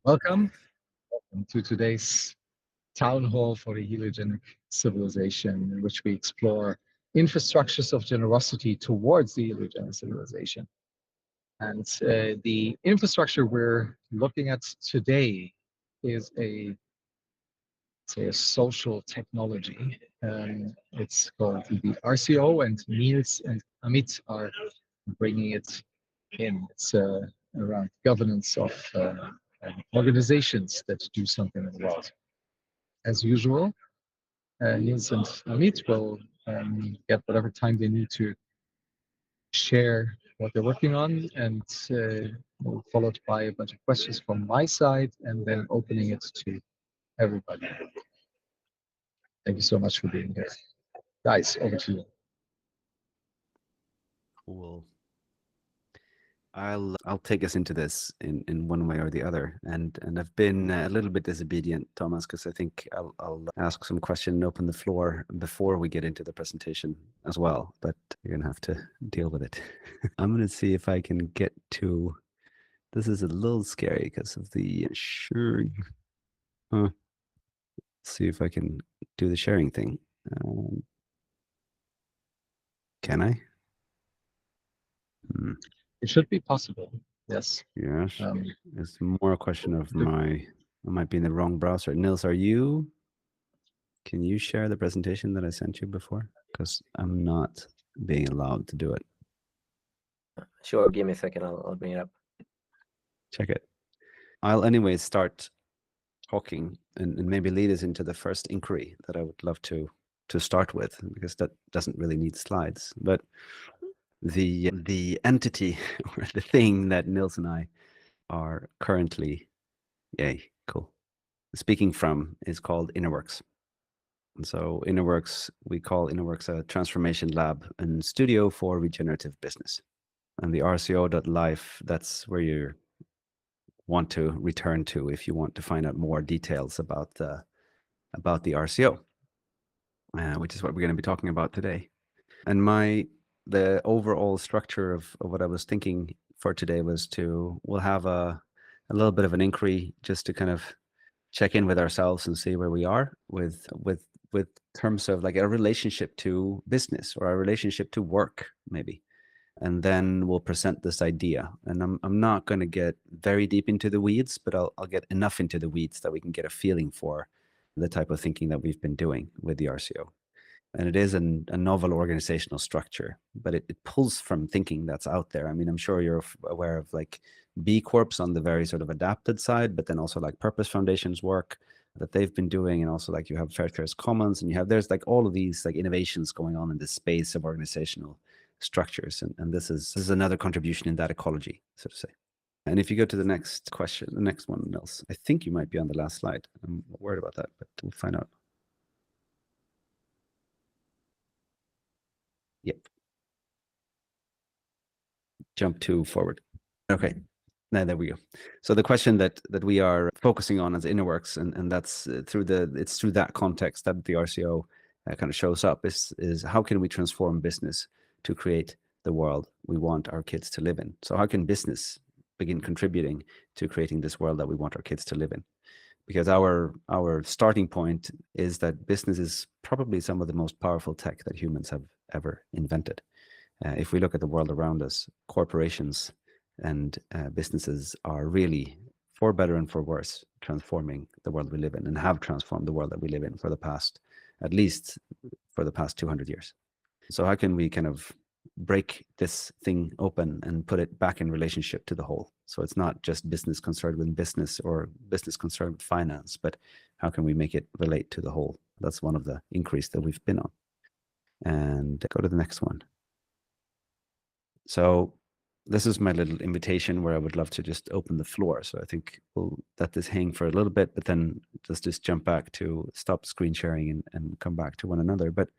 Welcome to today's town hall for the Heliogenic civilization, in which we explore infrastructures of generosity towards the Heliogenic civilization. And the infrastructure we're looking at today is a social technology. It's called the RCO, and Niels and Amit are bringing it in. It's around governance of organizations that do something in the world. As usual, Niels and Amit will get whatever time they need to share what they're working on, and followed by a bunch of questions from my side, and then opening it to everybody. Thank you so much for being here. Guys, over to you. Cool. I'll take us into this in one way or the other, and I've been a little bit disobedient, Thomas, because I think I'll ask some question and open the floor before we get into the presentation as well. But you're gonna have to deal with it. I'm gonna see if I can get to. This is a little scary because of the sharing. See if I can do the sharing thing. Can I? It should be possible. Yes. Yes. It's more a question of I might be in the wrong browser. Nils, can you share the presentation that I sent you before? Because I'm not being allowed to do it. Sure, give me a second. I'll bring it up. Check it. I'll anyways start talking and maybe lead us into the first inquiry that I would love to start with, because that doesn't really need slides. But the entity or the thing that Nils and I are currently, speaking from is called InnerWorks. And so we call InnerWorks a transformation lab and studio for regenerative business. And the RCO.life, that's where you want to return to if you want to find out more details about the RCO, which is what we're going to be talking about today. And the overall structure of what I was thinking for today was we'll have a little bit of an inquiry just to kind of check in with ourselves and see where we are with terms of like a relationship to business or a relationship to work, maybe. And then we'll present this idea. And I'm not going to get very deep into the weeds, but I'll get enough into the weeds that we can get a feeling for the type of thinking that we've been doing with the RCO. And it is a novel organizational structure, but it pulls from thinking that's out there. I mean, I'm sure you're aware of like B Corps on the very sort of adapted side, but then also like Purpose Foundation's work that they've been doing. And also like you have Fair Trace Commons, and there's like all of these like innovations going on in this space of organizational structures. And this is another contribution in that ecology, so to say. And if you go to the next question, the next one, Nils, I think you might be on the last slide. I'm worried about that, but we'll find out. Yep. Jump to forward. Okay. Now there we go. So the question that we are focusing on as InnerWorks, and that's through that context that the RCO kind of shows up is how can we transform business to create the world we want our kids to live in? So how can business begin contributing to creating this world that we want our kids to live in? Because our starting point is that business is probably some of the most powerful tech that humans have ever invented. If we look at the world around us, corporations and businesses are really, for better and for worse, transforming the world we live in, and have transformed the world that we live in at least for the past 200 years. So how can we kind of break this thing open and put it back in relationship to the whole? So it's not just business concerned with business or business concerned with finance, but how can we make it relate to the whole? That's one of the inquiries that we've been on. And go to the next one. So this is my little invitation where I would love to just open the floor. So I think we'll let this hang for a little bit, but then just jump back to stop screen sharing and come back to one another. But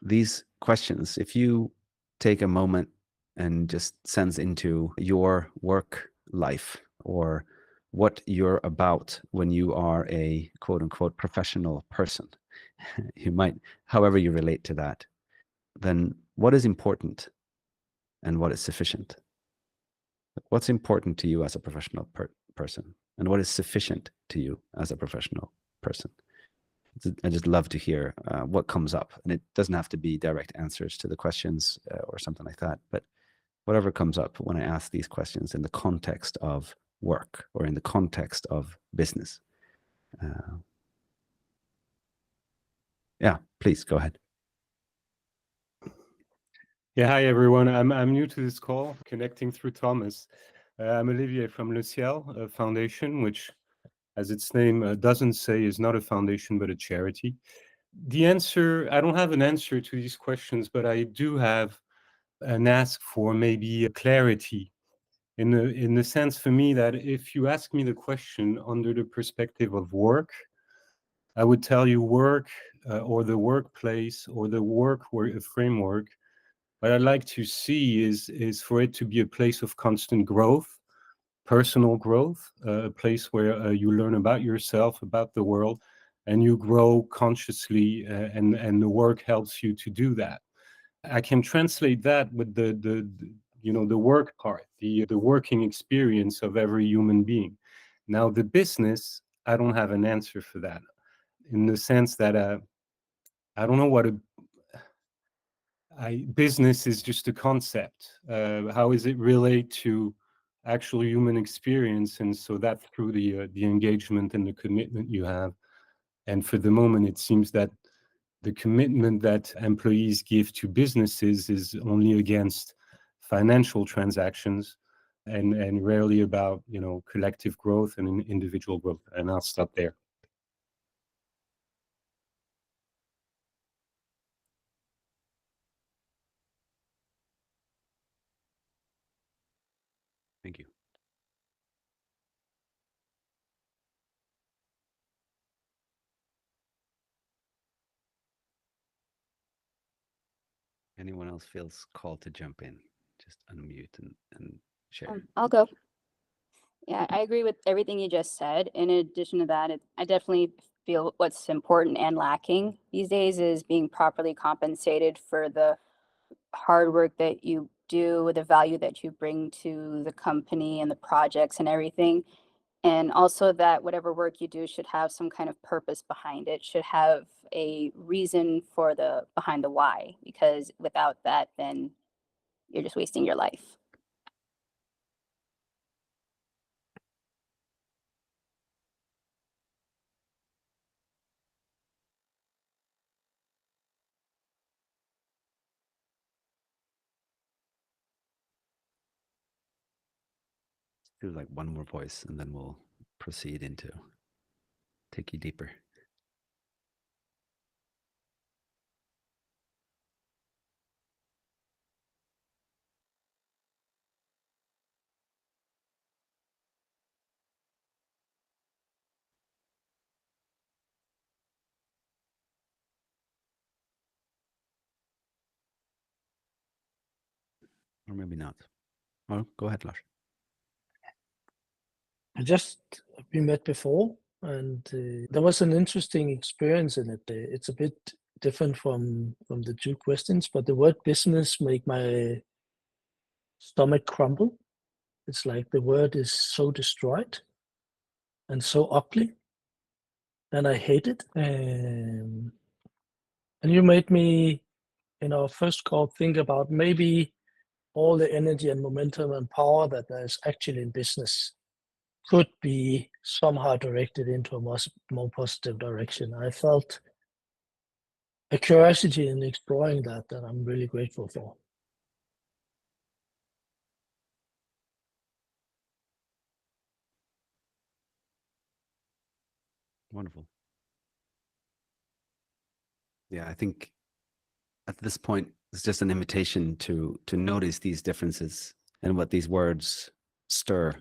these questions, if you take a moment and just sense into your work life or what you're about when you are a quote unquote professional person, you might, however you relate to that, then what is important and what is sufficient? What's important to you as a professional person? and what is sufficient to you as a professional person? I just love to hear what comes up, and it doesn't have to be direct answers to the questions or something like that, but whatever comes up when I ask these questions in the context of work or in the context of business. Yeah, please go ahead. Yeah, hi everyone. I'm new to this call, connecting through Thomas. I'm Olivier from Le Ciel Foundation, which, as its name doesn't say, is not a foundation but a charity. The answer, I don't have an answer to these questions, but I do have an ask for maybe a clarity in the sense for me that if you ask me the question under the perspective of work, I would tell you work or the workplace or the work framework. What I'd like to see is for it to be a place of constant growth, personal growth, a place where you learn about yourself, about the world, and you grow consciously, and the work helps you to do that. I can translate that with the work part, the working experience of every human being. Now, the business, I don't have an answer for that, in the sense that I don't know what business is just a concept. How is it relate to actual human experience? And so that through the engagement and the commitment you have. And for the moment, it seems that the commitment that employees give to businesses is only against financial transactions and rarely about, collective growth and individual growth. And I'll stop there. Thank you. Anyone else feels called to jump in, just unmute and share. I'll go. Yeah, I agree with everything you just said. In addition to that, I definitely feel what's important and lacking these days is being properly compensated for the hard work that you do, the value that you bring to the company and the projects and everything. And also that whatever work you do should have some kind of purpose behind it, should have a reason for behind the why, because without that, then you're just wasting your life. Do like one more voice and then we'll proceed into take you deeper. Or maybe not. Oh, go ahead, Lars. We met before, and there was an interesting experience in it. It's a bit different from the two questions, but the word business make my stomach crumble. It's like the word is so destroyed and so ugly, and I hate it. And you made me, in our first call, think about maybe all the energy and momentum and power that there's actually in business could be somehow directed into a more positive direction. I felt a curiosity in exploring that I'm really grateful for. Wonderful. Yeah, I think at this point, it's just an invitation to notice these differences and what these words stir.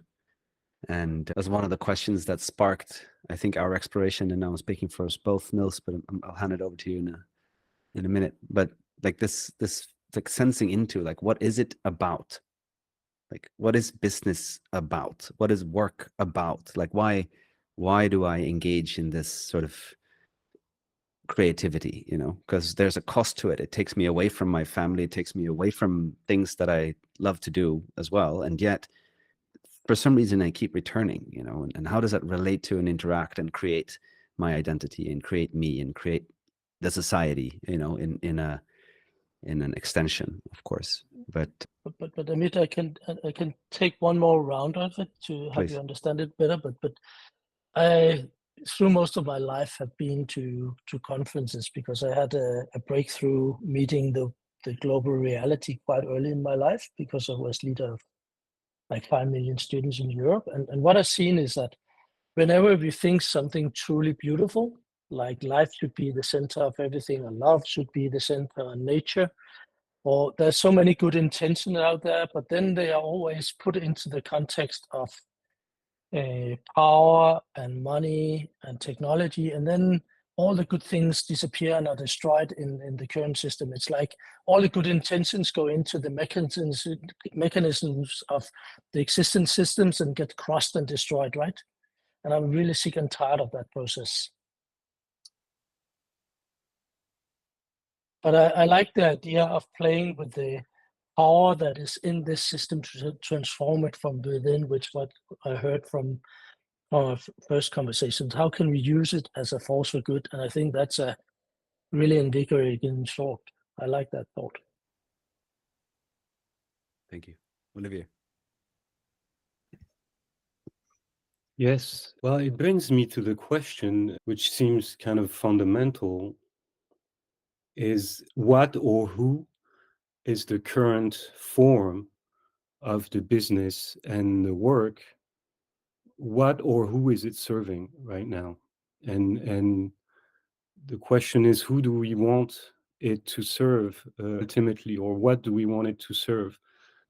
And that was one of the questions that sparked, I think, our exploration. And I'm speaking for us both, Nils, but I'll hand it over to you in a minute. But like this like sensing into like, what is it about? Like, what is business about? What is work about? Like, why do I engage in this sort of creativity, because there's a cost to it. It takes me away from my family. It takes me away from things that I love to do as well. And yet for some reason I keep returning, you know, and how does that relate to and interact and create my identity and create me and create the society, you know, in an extension, of course. But Amit, I can take one more round of it to help Please. you understand it better. But I, through most of my life, have been to conferences because I had a breakthrough meeting the global reality quite early in my life because I was leader of like 5 million students in Europe. And what I've seen is that whenever we think something truly beautiful, like life should be the center of everything, and love should be the center, and nature, or there's so many good intentions out there, but then they are always put into the context of power and money and technology, and then all the good things disappear and are destroyed in the current system. It's like all the good intentions go into the mechanisms of the existing systems and get crushed and destroyed, right? And I'm really sick and tired of that process. But I like the idea of playing with the power that is in this system to transform it from within, which what I heard from our first conversations. How can we use it as a force for good? And I think that's a really invigorating thought. I like that thought. thank you, Olivier. Yes. Well, it brings me to the question, which seems kind of fundamental, is what or who is the current form of the business and the work? What or who is it serving right now? And the question is, who do we want it to serve ultimately, or what do we want it to serve?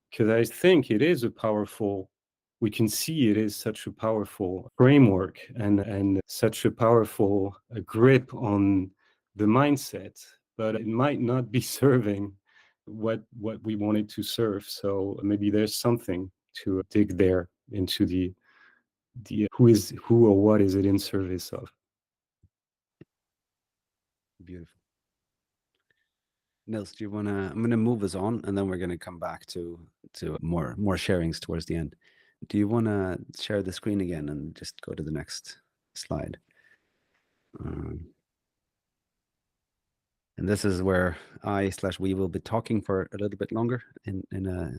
Because I think it is a powerful, we can see it is such a powerful framework and such a powerful grip on the mindset, but it might not be serving what we want it to serve. So maybe there's something to dig there into the who or what is it in service of. Beautiful. Nils, do you want to? I'm going to move us on, and then we're going to come back to more sharings towards the end. Do you want to share the screen again and just go to the next slide? And this is where we will be talking for a little bit longer in a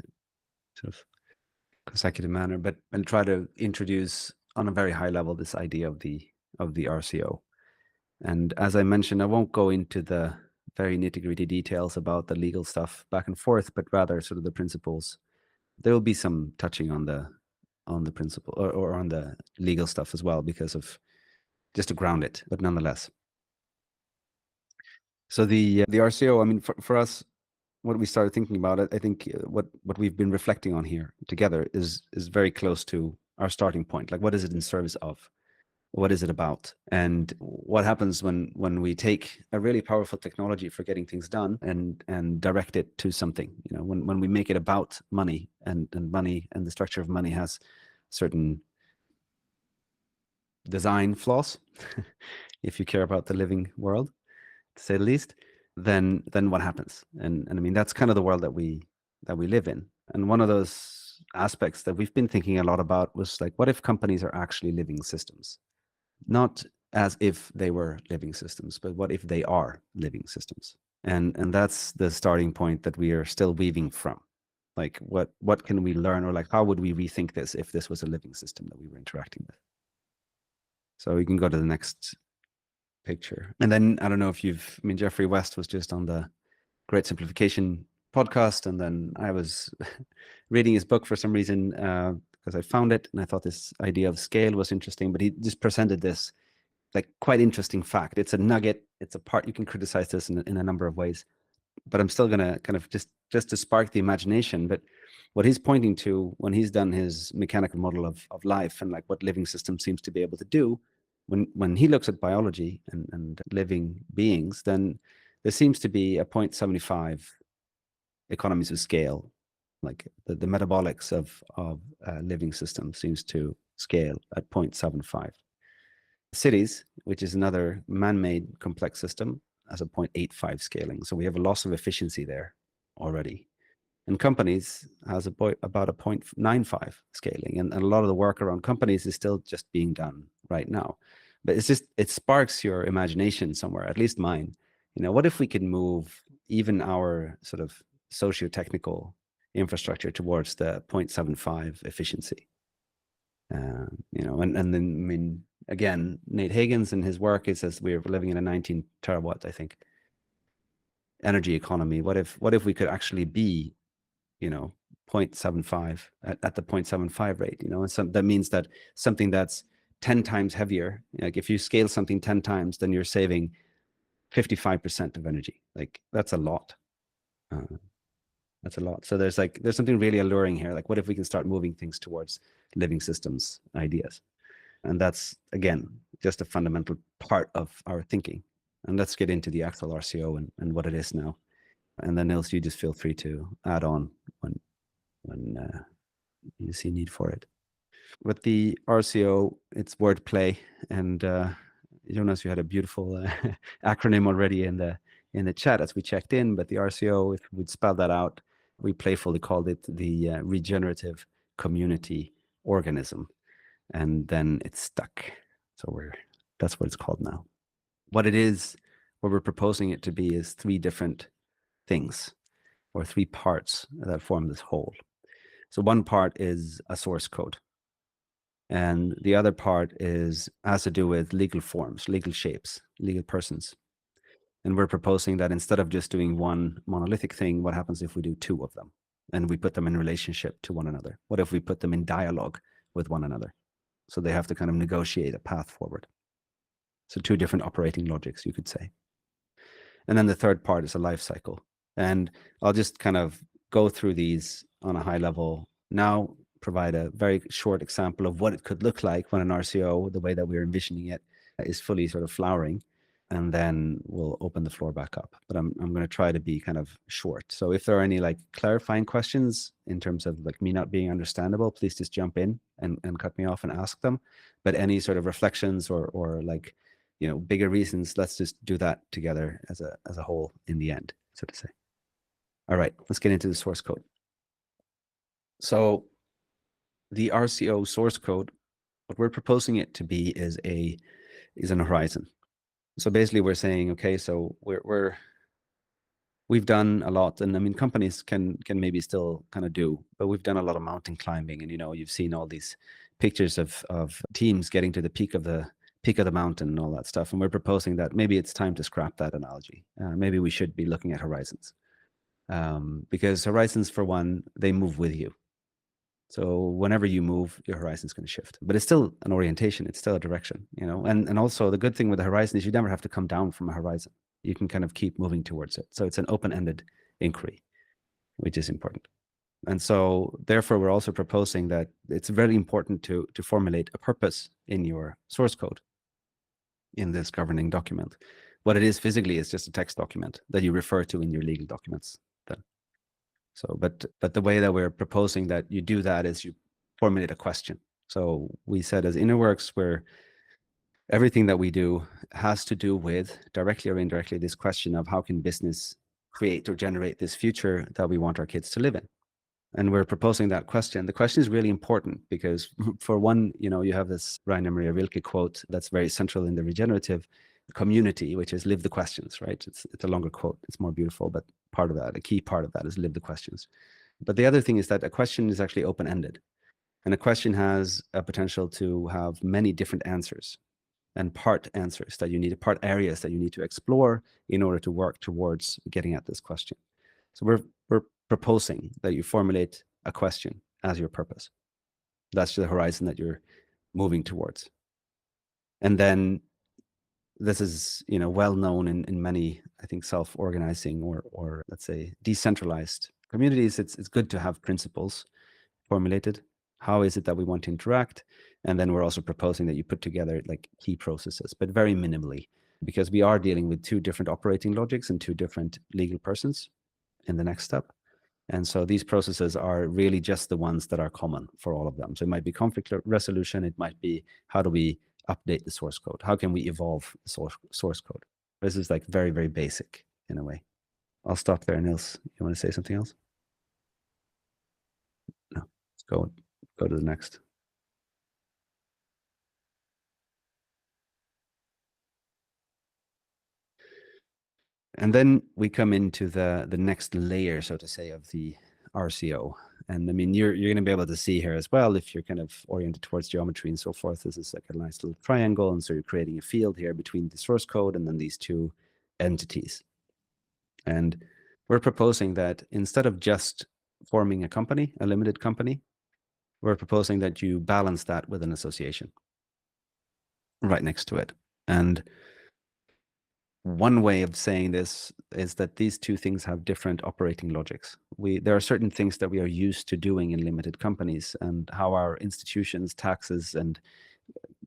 sort of consecutive manner, but and try to introduce on a very high level this idea of the RCO. And as I mentioned, I won't go into the very nitty-gritty details about the legal stuff back and forth, but rather sort of the principles. There will be some touching on the principle or on the legal stuff as well, because of just to ground it, but nonetheless. So the RCO, I mean, for us, what we started thinking about, I think what we've been reflecting on here together is very close to our starting point. Like, what is it in service of? What is it about? And what happens when we take a really powerful technology for getting things done and direct it to something? You know, when we make it about money, and money and the structure of money has certain design flaws, if you care about the living world, to say the least, then what happens? And I mean, that's kind of the world that we live in. And one of those aspects that we've been thinking a lot about was like, what if companies are actually living systems? Not as if they were living systems, but what if they are living systems? And that's the starting point that we are still weaving from. Like, what can we learn, or like, how would we rethink this if this was a living system that we were interacting with? So we can go to the next picture. And then I don't know if I mean, Jeffrey West was just on the Great Simplification podcast, and then I was reading his book for some reason, because I found it and I thought this idea of scale was interesting, but he just presented this like quite interesting fact. It's a nugget, it's a part, you can criticize this in a number of ways, but I'm still gonna kind of just to spark the imagination. But what he's pointing to when he's done his mechanical model of life and like what living system seems to be able to do, when he looks at biology and living beings, then there seems to be a 0.75 economies of scale. Like the metabolics of living systems seems to scale at 0.75. Cities, which is another man-made complex system, has a 0.85 scaling. So we have a loss of efficiency there already. And companies has about a 0.95 scaling. And a lot of the work around companies is still just being done right now. But it's just, it sparks your imagination somewhere, at least mine. You know, what if we could move even our sort of socio-technical infrastructure towards the 0.75 efficiency? You know, and then, I mean, again, Nate Higgins and his work, he says we're living in a 19 terawatt, I think, energy economy. What if we could actually be, you know, 0.75 at the 0.75 rate, you know, and that means that something that's 10 times heavier, like if you scale something 10 times, then you're saving 55% of energy. Like that's a lot. That's a lot. So there's something really alluring here. Like, what if we can start moving things towards living systems ideas? And that's, again, just a fundamental part of our thinking. And let's get into the actual RCO and what it is now. And then Nils, you just feel free to add on when you see need for it. With the RCO, it's wordplay. And Jonas, you had a beautiful acronym already in the chat as we checked in. But the RCO, if we'd spell that out, we playfully called it the Regenerative Community Organism. And then it's stuck. So that's what it's called now. What it is, what we're proposing it to be is three different things, or three parts that form this whole. So one part is a source code. And the other part has to do with legal forms, legal shapes, legal persons. And we're proposing that instead of just doing one monolithic thing, what happens if we do two of them? And we put them in relationship to one another? What if we put them in dialogue with one another? So they have to kind of negotiate a path forward. So two different operating logics, you could say. And then the third part is a life cycle. And I'll just kind of go through these on a high level now, provide a very short example of what it could look like when an RCO, the way that we're envisioning it, is fully sort of flowering. And then we'll open the floor back up. But I'm going to try to be kind of short. So if there are any like clarifying questions in terms of like me not being understandable, please just jump in and cut me off and ask them. But any sort of reflections or like, you know, bigger reasons, let's just do that together as a whole in the end, so to say. All right, let's get into the source code. So the RCO source code, what we're proposing it to be is an horizon. So basically we're saying, okay, so we've done a lot, and I mean, companies can maybe still kind of do, but we've done a lot of mountain climbing, and you know, you've seen all these pictures of teams getting to the peak of the mountain and all that stuff. And we're proposing that maybe it's time to scrap that analogy. Maybe we should be looking at horizons, because horizons, for one, they move with you. So whenever you move, your horizon is going to shift, but it's still an orientation. It's still a direction, you know. And also the good thing with the horizon is you never have to come down from a horizon. You can kind of keep moving towards it. So it's an open-ended inquiry, which is important. And so therefore, we're also proposing that it's very important to formulate a purpose in your source code, in this governing document. What it is physically is just a text document that you refer to in your legal documents then. So, but the way that we're proposing that you do that is you formulate a question. So we said as InnerWorks, where everything that we do has to do with, directly or indirectly, this question of how can business create or generate this future that we want our kids to live in? And we're proposing that question. The question is really important because, for one, you know, you have this Rainer Maria Rilke quote that's very central in the regenerative community, which is live the questions, right? It's a longer quote. It's more beautiful, but part of that, a key part of that is live the questions. But the other thing is that a question is actually open-ended. And a question has a potential to have many different answers and part answers that you need, part areas that you need to explore in order to work towards getting at this question. So we're proposing that you formulate a question as your purpose. That's the horizon that you're moving towards. And then this is, you know, well known in many, I think, self-organizing or let's say decentralized communities. It's good to have principles formulated. How is it that we want to interact? And then we're also proposing that you put together like key processes, but very minimally, because we are dealing with two different operating logics and two different legal persons in the next step. And so these processes are really just the ones that are common for all of them. So it might be conflict resolution. It might be, how do we update the source code? How can we evolve the source code? This is like very, very basic in a way. I'll stop there. Nils, you want to say something else? Go to the next. And then we come into the next layer, so to say, of the RCO. And I mean, you're going to be able to see here as well, if you're kind of oriented towards geometry and so forth, this is like a nice little triangle. And so you're creating a field here between the source code and then these two entities. And we're proposing that instead of just forming a company, a limited company, we're proposing that you balance that with an association right next to it. And one way of saying this is that these two things have different operating logics. There are certain things that we are used to doing in limited companies, and how our institutions, taxes, and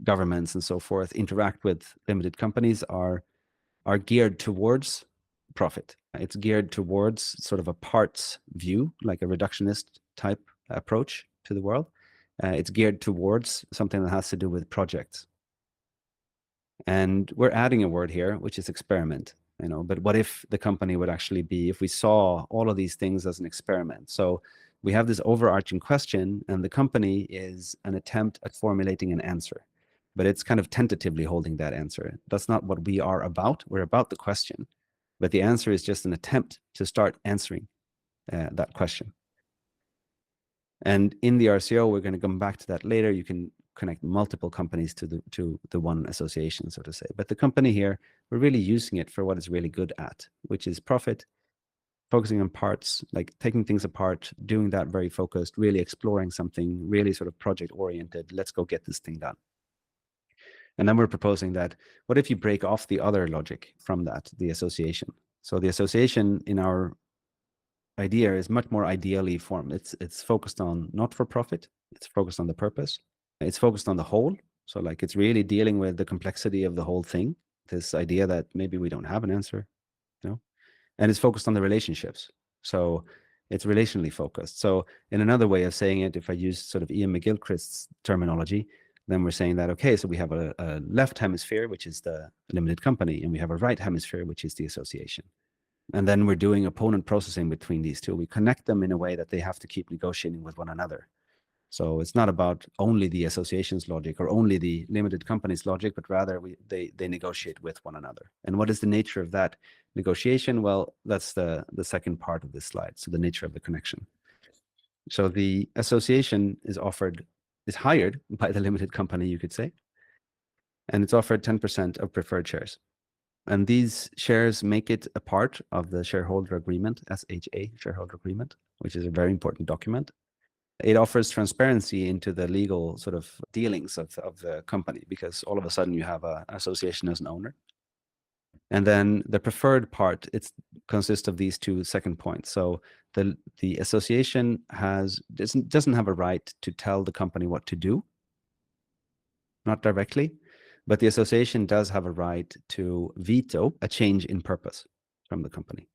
governments and so forth interact with limited companies are geared towards profit. It's geared towards sort of a parts view, like a reductionist type approach to the world. It's geared towards something that has to do with projects. And we're adding a word here, which is experiment, but what if the company would actually be, if we saw all of these things as an experiment? So we have this overarching question, and the company is an attempt at formulating an answer, but it's kind of tentatively holding that answer. That's not what we are about. We're about the question, but the answer is just an attempt to start answering that question. And in the RCO, we're going to come back to that later. You can connect multiple companies to the one association, so to say. But the company here, we're really using it for what it's really good at, which is profit, focusing on parts, like taking things apart, doing that very focused, really exploring something, really sort of project-oriented. Let's go get this thing done. And then we're proposing that, what if you break off the other logic from that, the association? So the association in our idea is much more ideally formed. It's focused on not for profit, it's focused on the purpose, it's focused on the whole. So like it's really dealing with the complexity of the whole thing, this idea that maybe we don't have an answer, and it's focused on the relationships. So it's relationally focused. So in another way of saying it, if I use sort of Ian McGilchrist's terminology, then we're saying that, okay, so we have a left hemisphere, which is the limited company, and we have a right hemisphere, which is the association. And then we're doing opponent processing between these two. We connect them in a way that they have to keep negotiating with one another. So it's not about only the association's logic or only the limited company's logic, but rather they negotiate with one another. And what is the nature of that negotiation? Well, that's the second part of this slide. So the nature of the connection. So the association is hired by the limited company, you could say, and it's offered 10% of preferred shares. And these shares make it a part of the shareholder agreement, SHA, shareholder agreement, which is a very important document. It offers transparency into the legal sort of dealings of the company, because all of a sudden you have an association as an owner. And then the preferred part, it consists of these two second points. So the association doesn't have a right to tell the company what to do, not directly. But the association does have a right to veto a change in purpose from the company.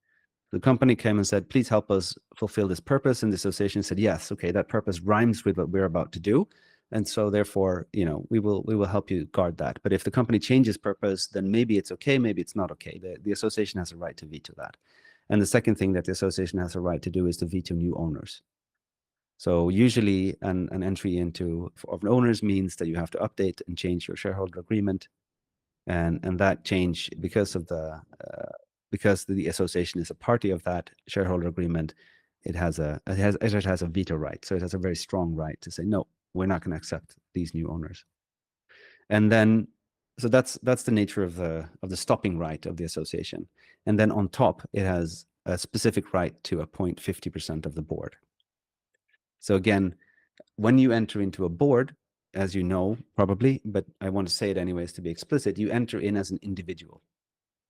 The company came and said, please help us fulfill this purpose. And the association said, yes, okay, that purpose rhymes with what we're about to do. And so therefore, we will help you guard that. But if the company changes purpose, then maybe it's okay, maybe it's not okay. The association has a right to veto that. And the second thing that the association has a right to do is to veto new owners. So usually an entry of owners means that you have to update and change your shareholder agreement. And that change, because the association is a party of that shareholder agreement, it has a veto right. So it has a very strong right to say, no, we're not going to accept these new owners. And then, so that's the nature of the stopping right of the association. And then on top, it has a specific right to appoint 50% of the board. So again, when you enter into a board, as you know, probably, but I want to say it anyways to be explicit, you enter in as an individual.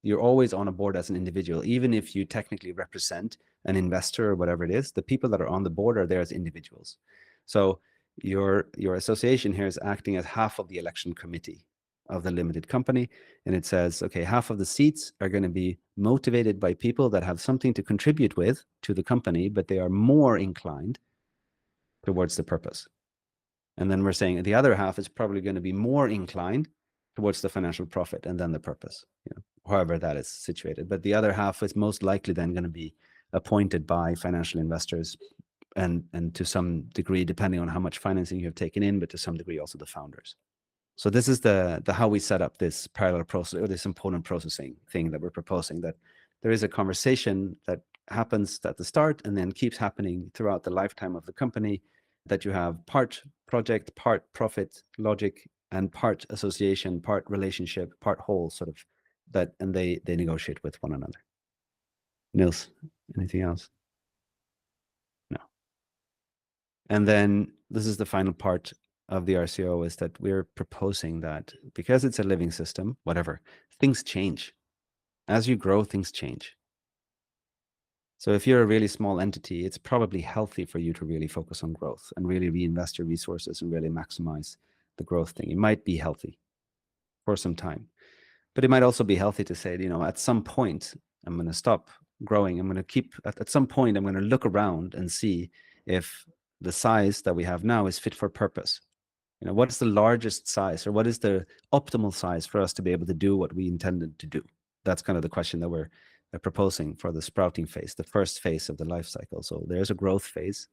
You're always on a board as an individual, even if you technically represent an investor or whatever it is. The people that are on the board are there as individuals. So your association here is acting as half of the election committee of the limited company. And it says, okay, half of the seats are going to be motivated by people that have something to contribute with to the company, but they are more inclined towards the purpose. And then we're saying the other half is probably going to be more inclined towards the financial profit and then the purpose, however that is situated. But the other half is most likely then going to be appointed by financial investors, and to some degree, depending on how much financing you have taken in, but to some degree also the founders. So this is the how we set up this parallel process, or this component processing thing that we're proposing, that there is a conversation that happens at the start and then keeps happening throughout the lifetime of the company, that you have part project, part profit logic, and part association, part relationship, part whole, sort of that, and they negotiate with one another. Nils, anything else? No. And then this is the final part of the RCO, is that we're proposing that because it's a living system, whatever, things change. As you grow, things change. So if you're a really small entity, it's probably healthy for you to really focus on growth and really reinvest your resources and really maximize the growth thing. It might be healthy for some time, but it might also be healthy to say, you know, at some point, I'm going to stop growing. I'm going to keep, at some point, I'm going to look around and see if the size that we have now is fit for purpose. You know, what's the largest size, or what is the optimal size for us to be able to do what we intended to do? That's kind of the question that we're proposing for the sprouting phase, the first phase of the life cycle. So there's a growth phase.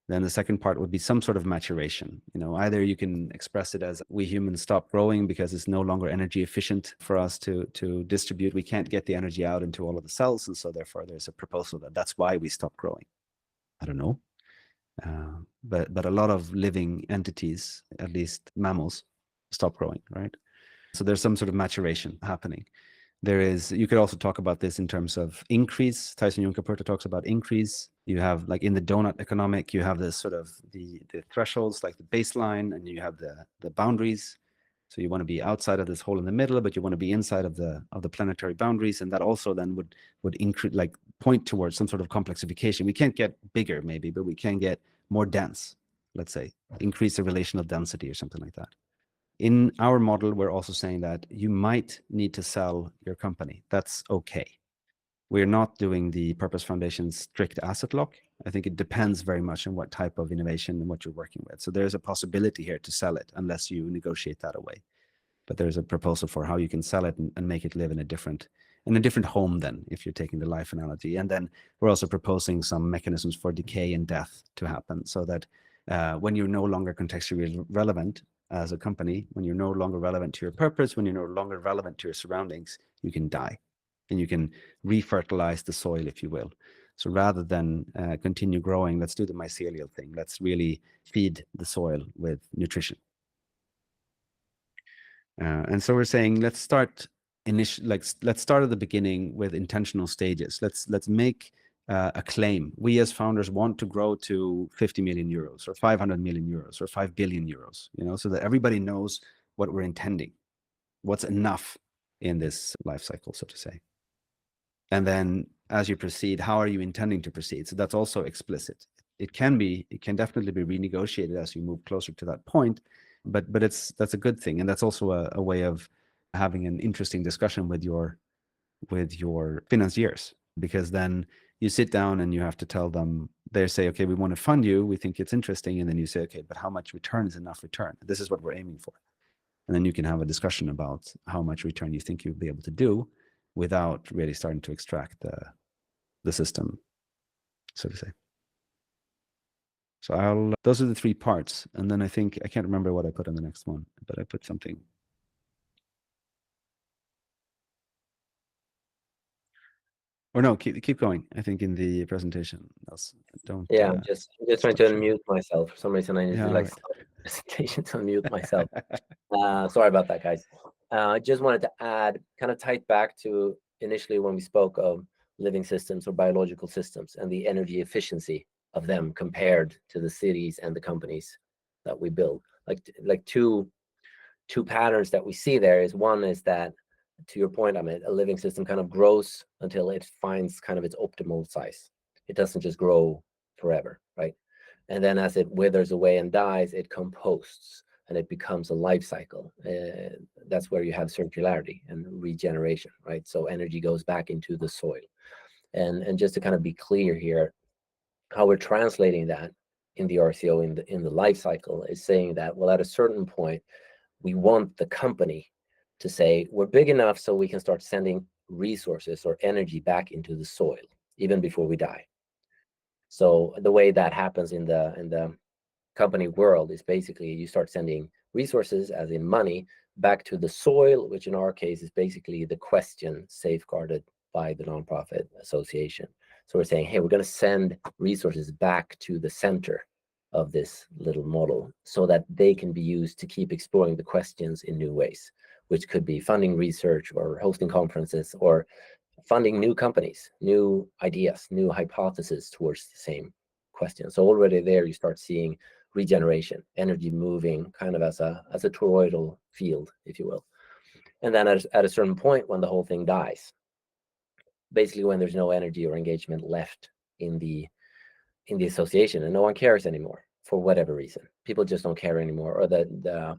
Then the second part would be some sort of maturation. You know, either you can express it as we humans stop growing because it's no longer energy efficient for us to distribute. We can't get the energy out into all of the cells, and so therefore there's a proposal that that's why we stop growing. I don't know. But a lot of living entities, at least mammals, stop growing, right? So there's some sort of maturation happening. There is, you could also talk about this in terms of increase. Tyson Yunkaporta talks about increase. You have, like in the donut economic, you have this sort of the thresholds, like the baseline, and you have the boundaries. So you want to be outside of this hole in the middle, but you want to be inside of the planetary boundaries, and that also then would increase, like point towards some sort of complexification. We can't get bigger, maybe, but we can get more dense. Let's say increase the relational density or something like that. In our model, we're also saying that you might need to sell your company. That's okay. We're not doing the Purpose Foundation's strict asset lock. I think it depends very much on what type of innovation and what you're working with. So there's a possibility here to sell it unless you negotiate that away. But there's a proposal for how you can sell it and make it live in a different home then, if you're taking the life analogy. And then we're also proposing some mechanisms for decay and death to happen, so that when you're no longer contextually relevant as a company, when you're no longer relevant to your purpose, when you're no longer relevant to your surroundings, you can die and you can refertilize the soil, if you will. So rather than continue growing, let's do the mycelial thing. Let's really feed the soil with nutrition. And so we're saying, let's start let's start at the beginning with intentional stages. Let's make a claim. We as founders want to grow to 50 million euros or 500 million euros or 5 billion euros, you know, so that everybody knows what we're intending, what's enough in this life cycle, so to say. And then as you proceed, how are you intending to proceed? So that's also explicit. It can definitely be renegotiated as you move closer to that point, but that's a good thing. And that's also a way of having an interesting discussion with your financiers, because then you sit down and you have to tell them, they say, okay, we want to fund you, we think it's interesting. And then you say, okay, but how much return is enough return? This is what we're aiming for. And then you can have a discussion about how much return you think you'll be able to do without really starting to extract the system, so to say. So those are the three parts. And then I think, I can't remember what I put on the next one, but I put something. Or no, keep going. I think in the presentation. Don't. Yeah, I'm just trying to unmute myself. For some reason, I need to right. stop the presentation to unmute myself. Sorry about that, guys. I just wanted to add, kind of tied back to initially when we spoke of living systems or biological systems and the energy efficiency of them compared to the cities and the companies that we build. Like two patterns that we see there is, one is that, to your point, I mean, a living system kind of grows until it finds kind of its optimal size. It doesn't just grow forever, right? And then as it withers away and dies, it composts and it becomes a life cycle. That's where you have circularity and regeneration, right? So energy goes back into the soil. And just to kind of be clear here, how we're translating that in the RCO in the life cycle is saying that, well, at a certain point, we want the company to say, we're big enough so we can start sending resources or energy back into the soil, even before we die. So the way that happens in the company world is basically you start sending resources, as in money, back to the soil, which in our case is basically the question safeguarded by the nonprofit association. So we're saying, hey, we're going to send resources back to the center of this little model so that they can be used to keep exploring the questions in new ways, which could be funding research or hosting conferences or funding new companies, new ideas, new hypotheses towards the same question. So already there you start seeing regeneration, energy moving kind of as a toroidal field, if you will. And then at a certain point when the whole thing dies, basically when there's no energy or engagement left in the association and no one cares anymore for whatever reason, people just don't care anymore, or the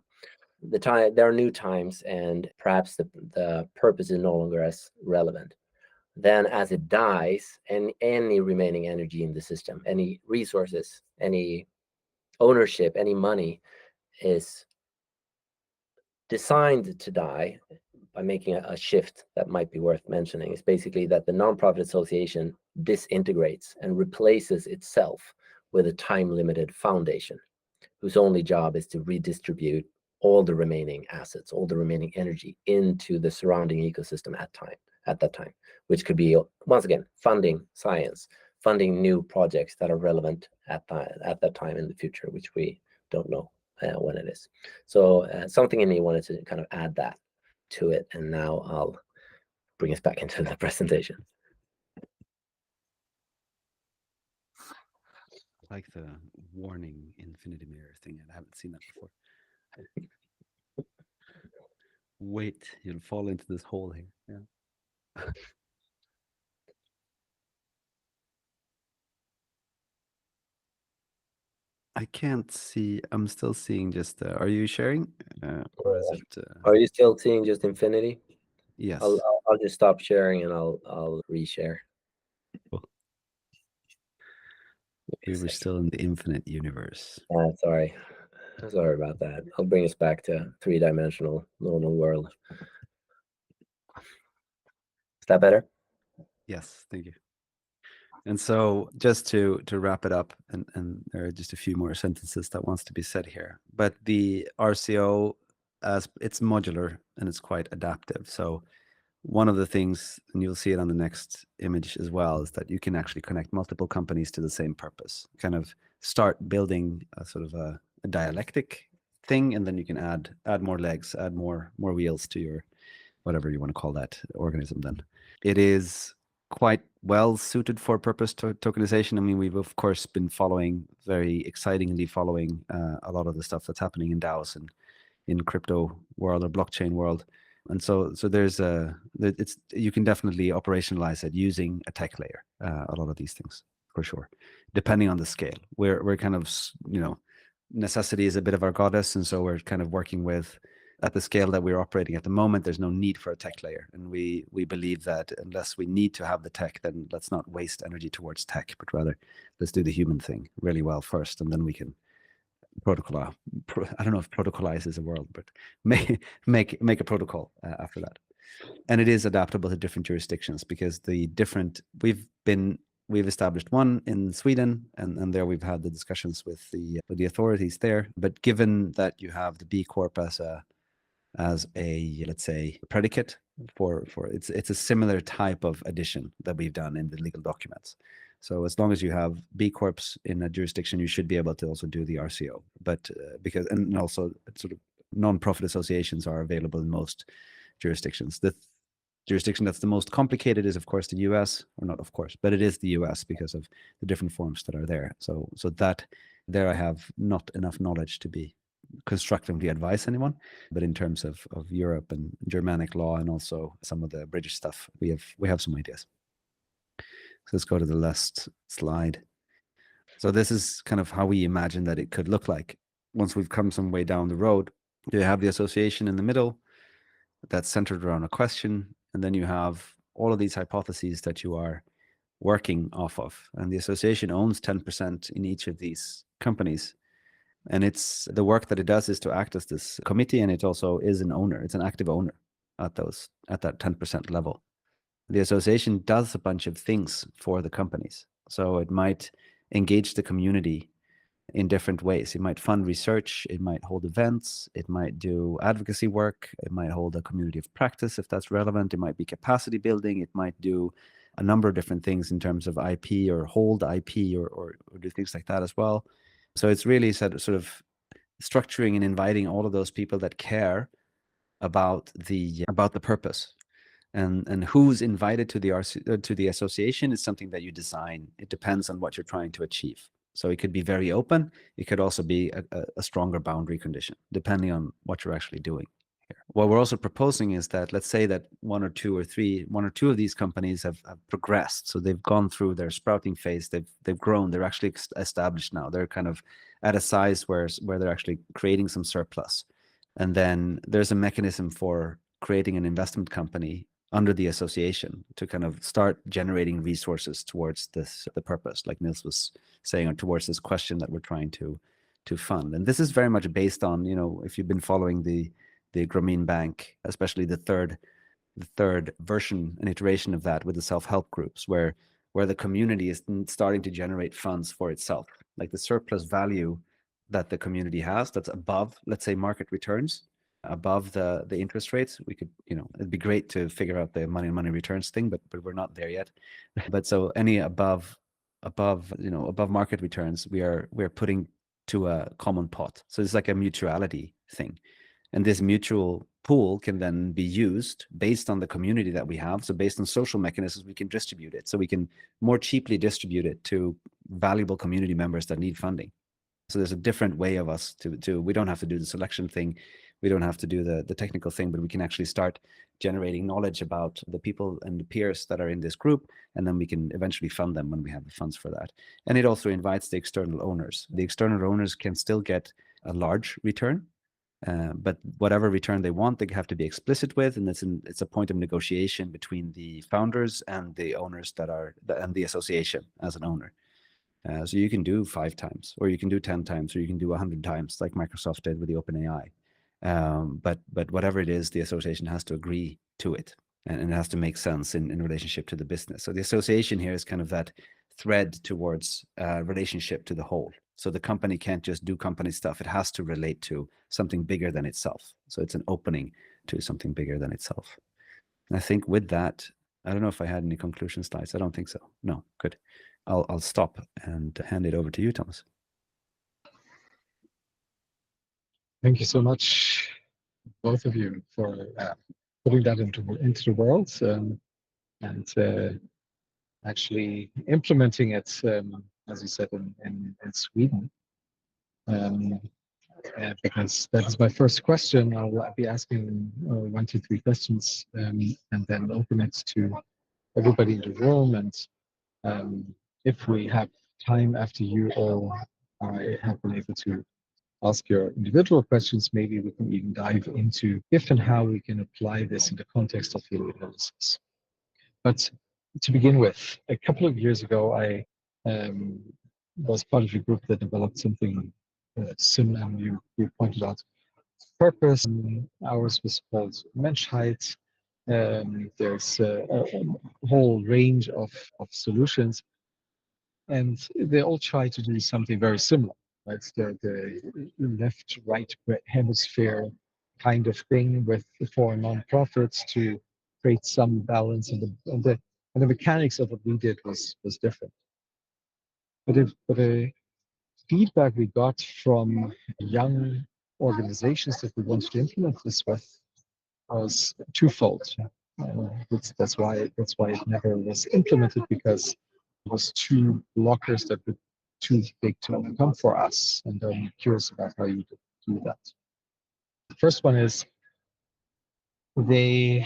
time, there are new times and perhaps the purpose is no longer as relevant. Then as it dies, and any remaining energy in the system, any resources, any ownership, any money is designed to die by making a shift that might be worth mentioning. Is basically that the nonprofit association disintegrates and replaces itself with a time-limited foundation whose only job is to redistribute all the remaining assets, all the remaining energy into the surrounding ecosystem at that time, which could be, once again, funding science, funding new projects that are relevant at that time in the future, which we don't know when it is. So something in me wanted to kind of add that to it, and now I'll bring us back into the presentation. Like the warning infinity mirror thing. I haven't seen that before. Wait, you'll fall into this hole here. Yeah. I can't see. I'm still seeing just. Are you sharing, or is it? Are you still seeing just infinity? Yes. I'll just stop sharing and I'll reshare. Cool. We were still in the infinite universe. Sorry about that. I'll bring us back to three-dimensional normal world. Is that better? Yes, thank you. And so just to wrap it up, and there are just a few more sentences that wants to be said here. But the RCO, as it's modular and it's quite adaptive. So one of the things, and you'll see it on the next image as well, is that you can actually connect multiple companies to the same purpose. Kind of start building a sort of a dialectic thing, and then you can add more legs, add more wheels to your whatever you want to call that organism. Then it is quite well suited for purpose tokenization. I mean, we've of course been very excitingly following a lot of the stuff that's happening in DAOs and in crypto world or blockchain world. And so there's you can definitely operationalize it using a tech layer, a lot of these things for sure, depending on the scale. We're kind of, necessity is a bit of our goddess. And so we're kind of working with, at the scale that we're operating at the moment, there's no need for a tech layer. And we believe that unless we need to have the tech, then let's not waste energy towards tech, but rather let's do the human thing really well first. And then we can protocol. I don't know if protocolize is a word, but make a protocol after that. And it is adaptable to different jurisdictions because we've established one in Sweden, and there we've had the discussions with the authorities there. But given that you have the B Corp as a let's say predicate for it's a similar type of addition that we've done in the legal documents. So as long as you have B Corps in a jurisdiction, you should be able to also do the RCO. But and also sort of non-profit associations are available in most jurisdictions. The jurisdiction that's the most complicated is, of course, the US, or not of course, but it is the US because of the different forms that are there. So that there I have not enough knowledge to be constructively advise anyone, but in terms of Europe and Germanic law and also some of the British stuff, we have some ideas. So let's go to the last slide. So this is kind of how we imagine that it could look like once we've come some way down the road. You have the association in the middle that's centered around a question, and then you have all of these hypotheses that you are working off of, and the association owns 10% in each of these companies. And it's the work that it does is to act as this committee, and it also is an owner. It's an active owner at that 10% level. The association does a bunch of things for the companies. So it might engage the community in different ways. It might fund research, it might hold events, it might do advocacy work, it might hold a community of practice if that's relevant, it might be capacity building, it might do a number of different things in terms of IP or hold IP or do things like that as well. So it's really sort of structuring and inviting all of those people that care about the purpose. And who's invited to the association is something that you design. It depends on what you're trying to achieve. So it could be very open. It could also be a stronger boundary condition, depending on what you're actually doing here. What we're also proposing is that, let's say that one or two of these companies have progressed. So they've gone through their sprouting phase. They've grown. They're actually established now. They're kind of at a size where they're actually creating some surplus. And then there's a mechanism for creating an investment company under the association to kind of start generating resources towards the purpose, like Nils was saying, or towards this question that we're trying to fund. And this is very much based on, if you've been following the Grameen Bank, especially the third version and iteration of that with the self-help groups, where the community is starting to generate funds for itself, like the surplus value that the community has that's above, let's say, market returns, above the interest rates. We could, it'd be great to figure out the money returns thing, but we're not there yet. But so any above market returns, we're putting to a common pot. So it's like a mutuality thing. And this mutual pool can then be used based on the community that we have. So based on social mechanisms, we can distribute it. So we can more cheaply distribute it to valuable community members that need funding. So there's a different way of us to we don't have to do the selection thing. We don't have to do the technical thing, but we can actually start generating knowledge about the people and the peers that are in this group, and then we can eventually fund them when we have the funds for that. And it also invites the external owners. The external owners can still get a large return, but whatever return they want, they have to be explicit with, and it's a point of negotiation between the founders and the owners and the association as an owner. So you can do 5 times, or you can do 10 times, or you can do 100 times, like Microsoft did with the OpenAI. But whatever it is, the association has to agree to it, and it has to make sense in relationship to the business. So the association here is kind of that thread towards relationship to the whole. So the company can't just do company stuff. It has to relate to something bigger than itself. So it's an opening to something bigger than itself. And I think with that, I don't know if I had any conclusion slides. I don't think so. No, good. I'll stop and hand it over to you, Thomas. Thank you so much, both of you, for putting that into the world and actually implementing it, as you said, in Sweden. Because that is my first question. I'll be asking 1, 2, 3 questions, and then open it to everybody in the room. And if we have time after you all have been able to ask your individual questions, maybe we can even dive into if and how we can apply this in the context of heliogenesis. But to begin with, a couple of years ago, I was part of a group that developed something similar, and you pointed out purpose. Ours was called Menschheit. There's a whole range of solutions, and they all try to do something very similar. It's the left-right hemisphere kind of thing for non-profits to create some balance, and the mechanics of what we did was different. But the feedback we got from young organizations that we wanted to implement this with was twofold. That's why it never was implemented, because it was 2 blockers that were too big to overcome for us, and I'm curious about how you do that. The first one is the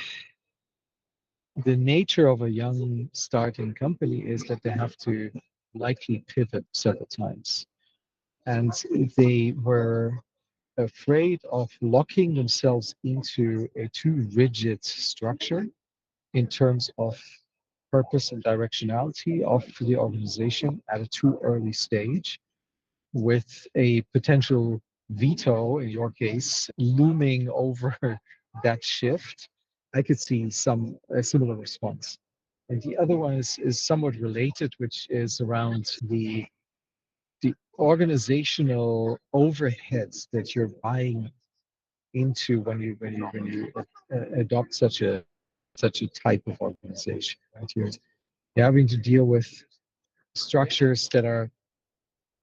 nature of a young starting company is that they have to likely pivot several times, and they were afraid of locking themselves into a too rigid structure in terms of purpose and directionality of the organization at a too early stage, with a potential veto, in your case, looming over that shift. I could see a similar response. And the other one is somewhat related, which is around the the organizational overheads that you're buying into when you adopt such a type of organization, right? You're having to deal with structures that are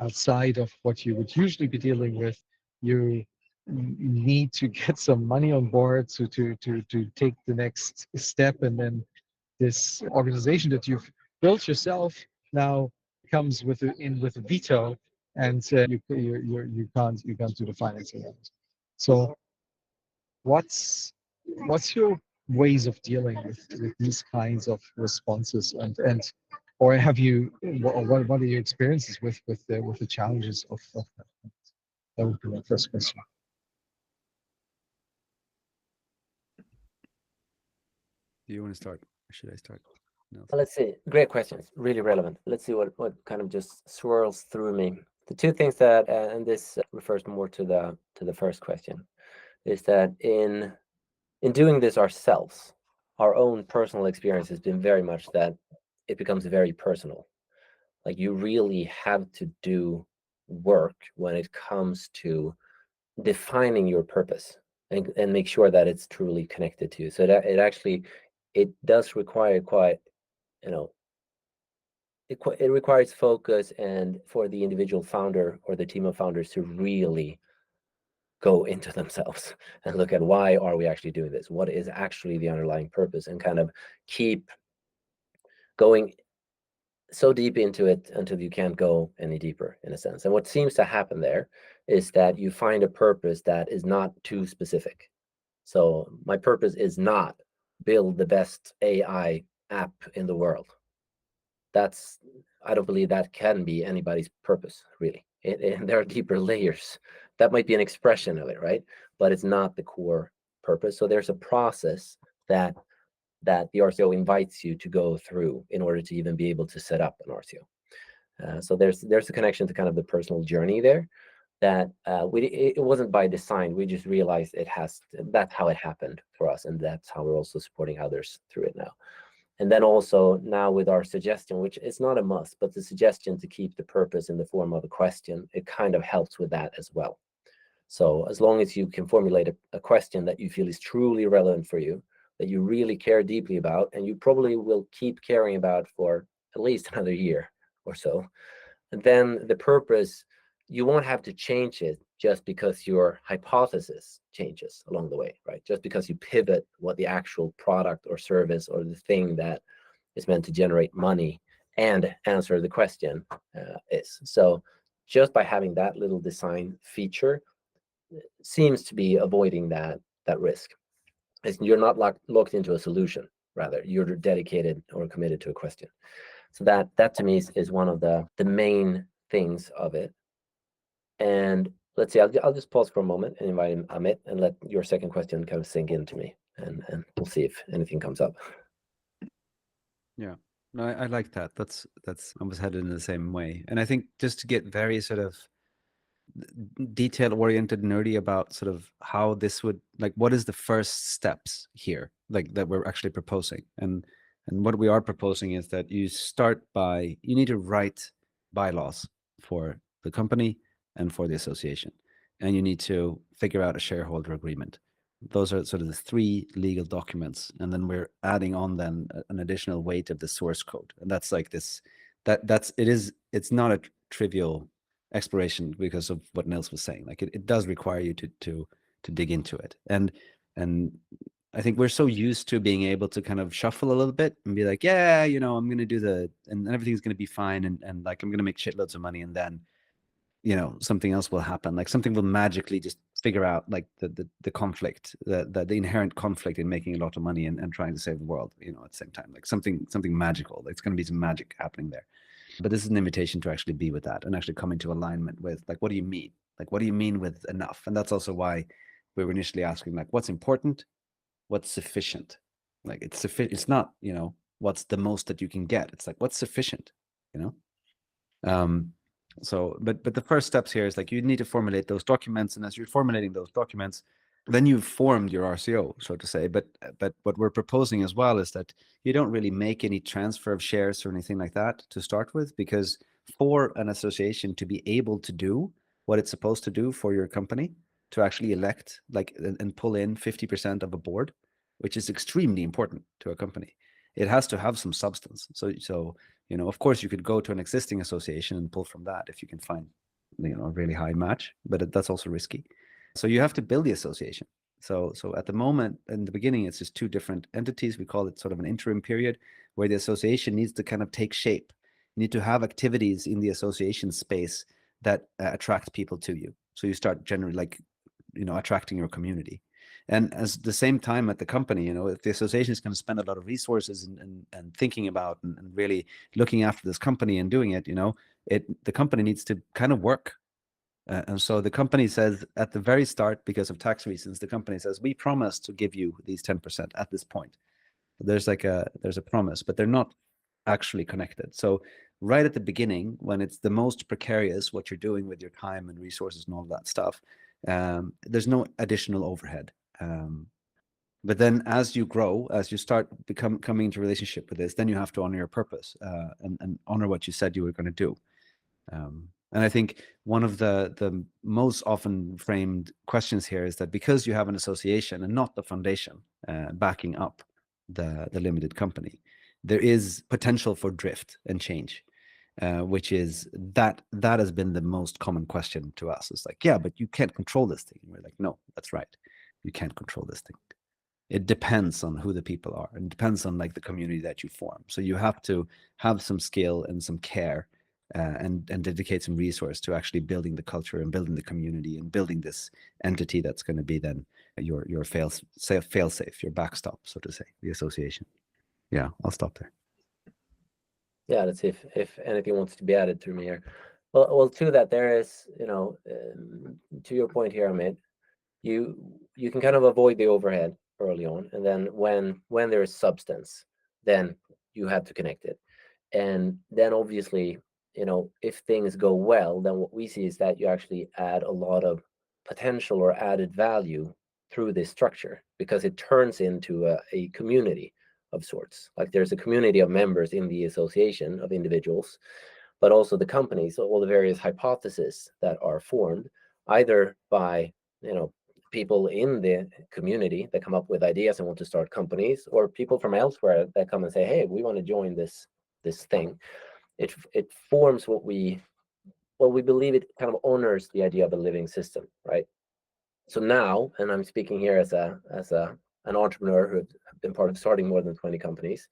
outside of what you would usually be dealing with. You need to get some money on board to take the next step, and then this organization that you've built yourself now comes with a veto, and you can't do the financing of it. So what's your ways of dealing with these kinds of responses, and or have you what are your experiences with the challenges of that? That would be my first question. Do you want to start, or should I start? No. Let's see. Great questions. Really relevant. Let's see what kind of just swirls through me. The two things that, and this refers more to the first question, is that in doing this ourselves, our own personal experience has been very much that it becomes very personal. Like you really have to do work when it comes to defining your purpose and make sure that it's truly connected to you. So that it does require quite, it requires focus, and for the individual founder or the team of founders to really go into themselves and look at why are we actually doing this? What is actually the underlying purpose, and kind of keep going so deep into it until you can't go any deeper, in a sense. And what seems to happen there is that you find a purpose that is not too specific. So my purpose is not build the best AI app in the world. I don't believe that can be anybody's purpose, really. There are deeper layers. That might be an expression of it, right? But it's not the core purpose. So there's a process that the RCO invites you to go through in order to even be able to set up an RCO. So there's a connection to kind of the personal journey there that it wasn't by design. We just realized that's how it happened for us, and that's how we're also supporting others through it now. And then also now with our suggestion, which is not a must, but the suggestion to keep the purpose in the form of a question, it kind of helps with that as well. So as long as you can formulate a question that you feel is truly relevant for you, that you really care deeply about, and you probably will keep caring about for at least another year or so, and then the purpose, you won't have to change it just because your hypothesis changes along the way, right? Just because you pivot what the actual product or service or the thing that is meant to generate money and answer the question is. So just by having that little design feature seems to be avoiding that risk. You're not locked into a solution, rather you're dedicated or committed to a question. So that to me is one of the main things of it. And let's see, I'll just pause for a moment and invite Amit and let your second question kind of sink into me, and we'll see if anything comes up. Yeah, no, I like that. That's I was headed in the same way. And I think just to get very sort of detail oriented, nerdy about sort of how this would, like, what is the first steps here, like that we're actually proposing. And what we are proposing is that you need to write bylaws for the company and for the association, and you need to figure out a shareholder agreement. Those are sort of the three legal documents, and then we're adding on then an additional weight of the source code. And that's like this, it's not a trivial exploration because of what Nils was saying. Like it does require you to dig into it. And I think we're so used to being able to kind of shuffle a little bit and be like, yeah, I'm going to do and everything's going to be fine. And like, I'm going to make shitloads of money. And then, something else will happen. Like something will magically just figure out like the conflict, the inherent conflict in making a lot of money and trying to save the world, at the same time, like something magical. It's going to be some magic happening there. But this is an invitation to actually be with that and actually come into alignment with, like, what do you mean? Like, what do you mean with enough? And that's also why we were initially asking, like, what's important? What's sufficient? Like, it's sufficient. It's not, what's the most that you can get. It's like, what's sufficient, So, but the first steps here is like, you need to formulate those documents. And as you're formulating those documents, then you've formed your RCO, so to say. But what we're proposing as well is that you don't really make any transfer of shares or anything like that to start with, because for an association to be able to do what it's supposed to do for your company, to actually elect and pull in 50% of a board, which is extremely important to a company. It has to have some substance. So of course you could go to an existing association and pull from that if you can find a really high match, but that's also risky. So you have to build the association. So at the moment, in the beginning, it's just two different entities. We call it sort of an interim period where the association needs to kind of take shape. You need to have activities in the association space that attract people to you. So you start generally attracting your community. And at the same time at the company, if the association is going to spend a lot of resources and thinking about and really looking after this company and doing it, the company needs to kind of work. And so the company says at the very start, because of tax reasons, the company says, we promise to give you these 10% at this point. There's a promise, but they're not actually connected. So right at the beginning, when it's the most precarious, what you're doing with your time and resources and all that stuff, there's no additional overhead. But then as you grow, as you start coming into relationship with this, then you have to honor your purpose and honor what you said you were going to do. And I think one of the most often framed questions here is that because you have an association and not the foundation backing up the limited company, there is potential for drift and change, which is that has been the most common question to us. It's like, yeah, but you can't control this thing. And we're like, no, that's right. You can't control this thing. It depends on who the people are, and depends on the community that you form. So you have to have some skill and some care and dedicate some resource to actually building the culture and building the community and building this entity that's going to be then your fail safe, your backstop, so to say, the association. Yeah, I'll stop there. Yeah, let's see if anything wants to be added through me here. Well, to that, there is, to your point here, Amit, you can kind of avoid the overhead early on, and then when there is substance, then you have to connect it. And then obviously, if things go well, then what we see is that you actually add a lot of potential or added value through this structure, because it turns into a community of sorts. Like there's a community of members in the association of individuals, but also the companies, all the various hypotheses that are formed either by people in the community that come up with ideas and want to start companies, or people from elsewhere that come and say, hey, we want to join this thing. It forms what we believe. It kind of honors the idea of a living system, right? So now, and I'm speaking here as an entrepreneur who have been part of starting more than 20 companies.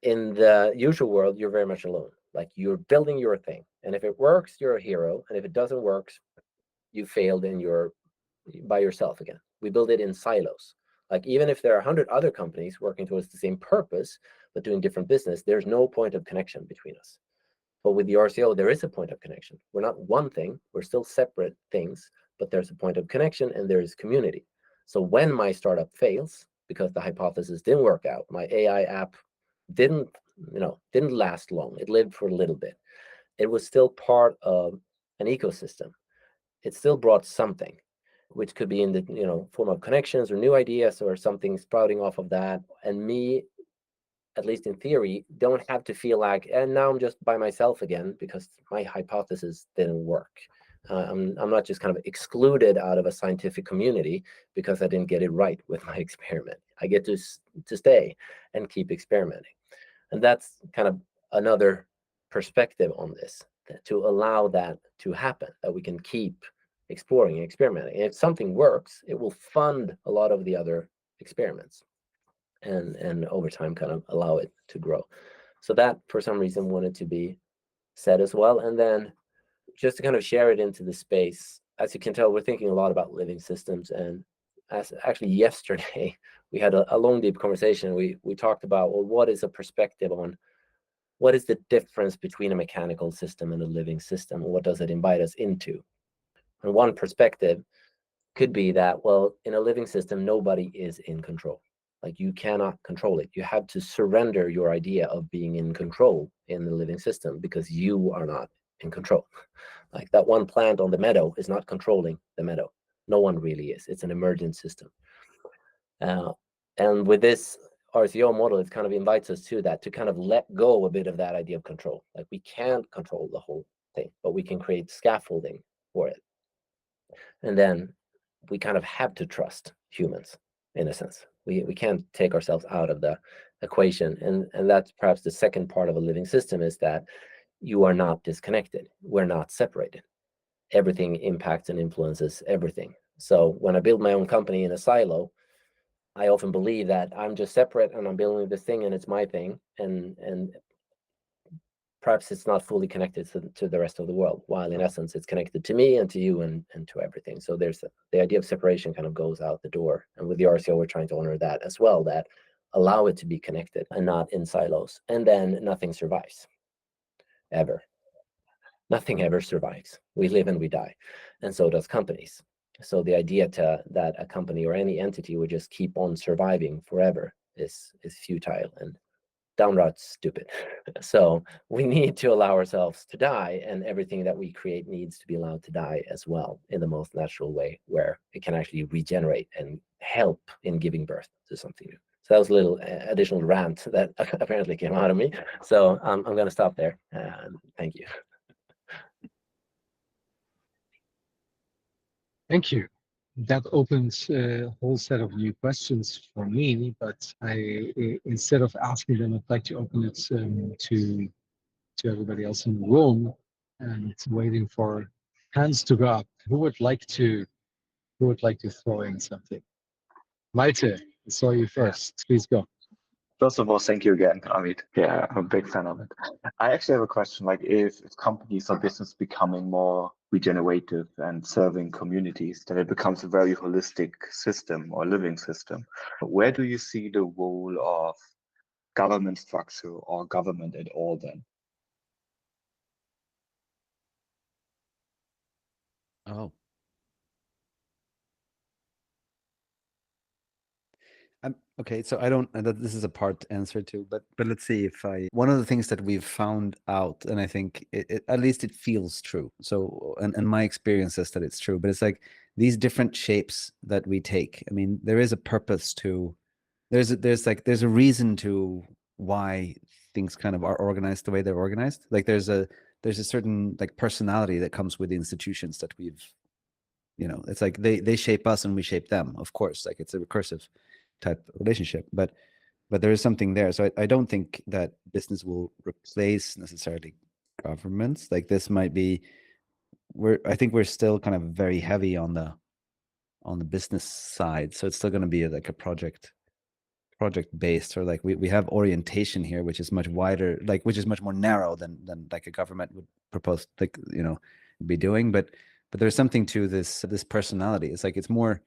In the usual world, you're very much alone. Like you're building your thing, and if it works, you're a hero, and if it doesn't work, you failed and you're by yourself again. We build it in silos. Like even if there are 100 other companies working towards the same purpose but doing different business, there's no point of connection between us. But with the RCO, there is a point of connection. We're not one thing, we're still separate things, but there's a point of connection and there is community. So when my startup fails because the hypothesis didn't work out, my AI app didn't last long, it lived for a little bit, it was still part of an ecosystem. It still brought something, which could be in the form of connections or new ideas or something sprouting off of that. And me, at least in theory, don't have to feel like, and now I'm just by myself again because my hypothesis didn't work. I'm not just kind of excluded out of a scientific community because I didn't get it right with my experiment. I get to stay and keep experimenting. And that's kind of another perspective on this, to allow that to happen, that we can keep exploring and experimenting. And if something works, it will fund a lot of the other experiments and over time kind of allow it to grow. So that for some reason wanted to be said as well. And then just to kind of share it into the space, as you can tell, we're thinking a lot about living systems. And as actually yesterday, we had a long, deep conversation. We talked about, well, what is a perspective on what is the difference between a mechanical system and a living system? What does it invite us into? And one perspective could be that, well, in a living system, nobody is in control. Like you cannot control it. You have to surrender your idea of being in control in the living system because you are not in control. Like that one plant on the meadow is not controlling the meadow. No one really is. It's an emergent system. And with this, RCO model, it kind of invites us to that, to kind of let go a bit of that idea of control. Like we can't control the whole thing, but we can create scaffolding for it. And then we kind of have to trust humans in a sense. We can't take ourselves out of the equation. And that's perhaps the second part of a living system, is that you are not disconnected. We're not separated. Everything impacts and influences everything. So when I build my own company in a silo, I often believe that I'm just separate and I'm building this thing and it's my thing. And perhaps it's not fully connected to the rest of the world, while in essence it's connected to me and to you and to everything. So there's the idea of separation kind of goes out the door. And with the RCO, we're trying to honor that as well, that allow it to be connected and not in silos. And then nothing survives, ever. Nothing ever survives. We live and we die. And so does companies. So the idea that a company or any entity would just keep on surviving forever is futile and downright stupid. So we need to allow ourselves to die, and everything that we create needs to be allowed to die as well, in the most natural way, where it can actually regenerate and help in giving birth to something new. So that was a little additional rant that apparently came out of me. So I'm going to stop there. Thank you. Thank you. That opens a whole set of new questions for me, but instead of asking them, I'd like to open it to everybody else in the room, and waiting for hands to go up. Who would like to throw in something? Malte, I saw you first. Please go. First of all, thank you again, Amit. Yeah, I'm a big fan of it. I actually have a question, like if companies or business becoming more regenerative and serving communities, then it becomes a very holistic system or living system. Where do you see the role of government structure or government at all then? Oh. Okay, so I don't. This is a part answer too, but let's see if I. One of the things that we've found out, and I think at least it feels true. So, and my experience says that it's true. But it's like these different shapes that we take. I mean, there is a purpose to. There's a reason to why things kind of are organized the way they're organized. Like there's a certain like personality that comes with the institutions that we've. It's like they shape us and we shape them. Of course, like it's a recursive type relationship, but there is something there. So I don't think that business will replace necessarily governments. Like this might be, I think we're still kind of very heavy on the business side. So it's still going to be like a project based, or like we have orientation here, which is much wider, like which is much more narrow than like a government would propose, like be doing. But there's something to this personality. It's like it's more.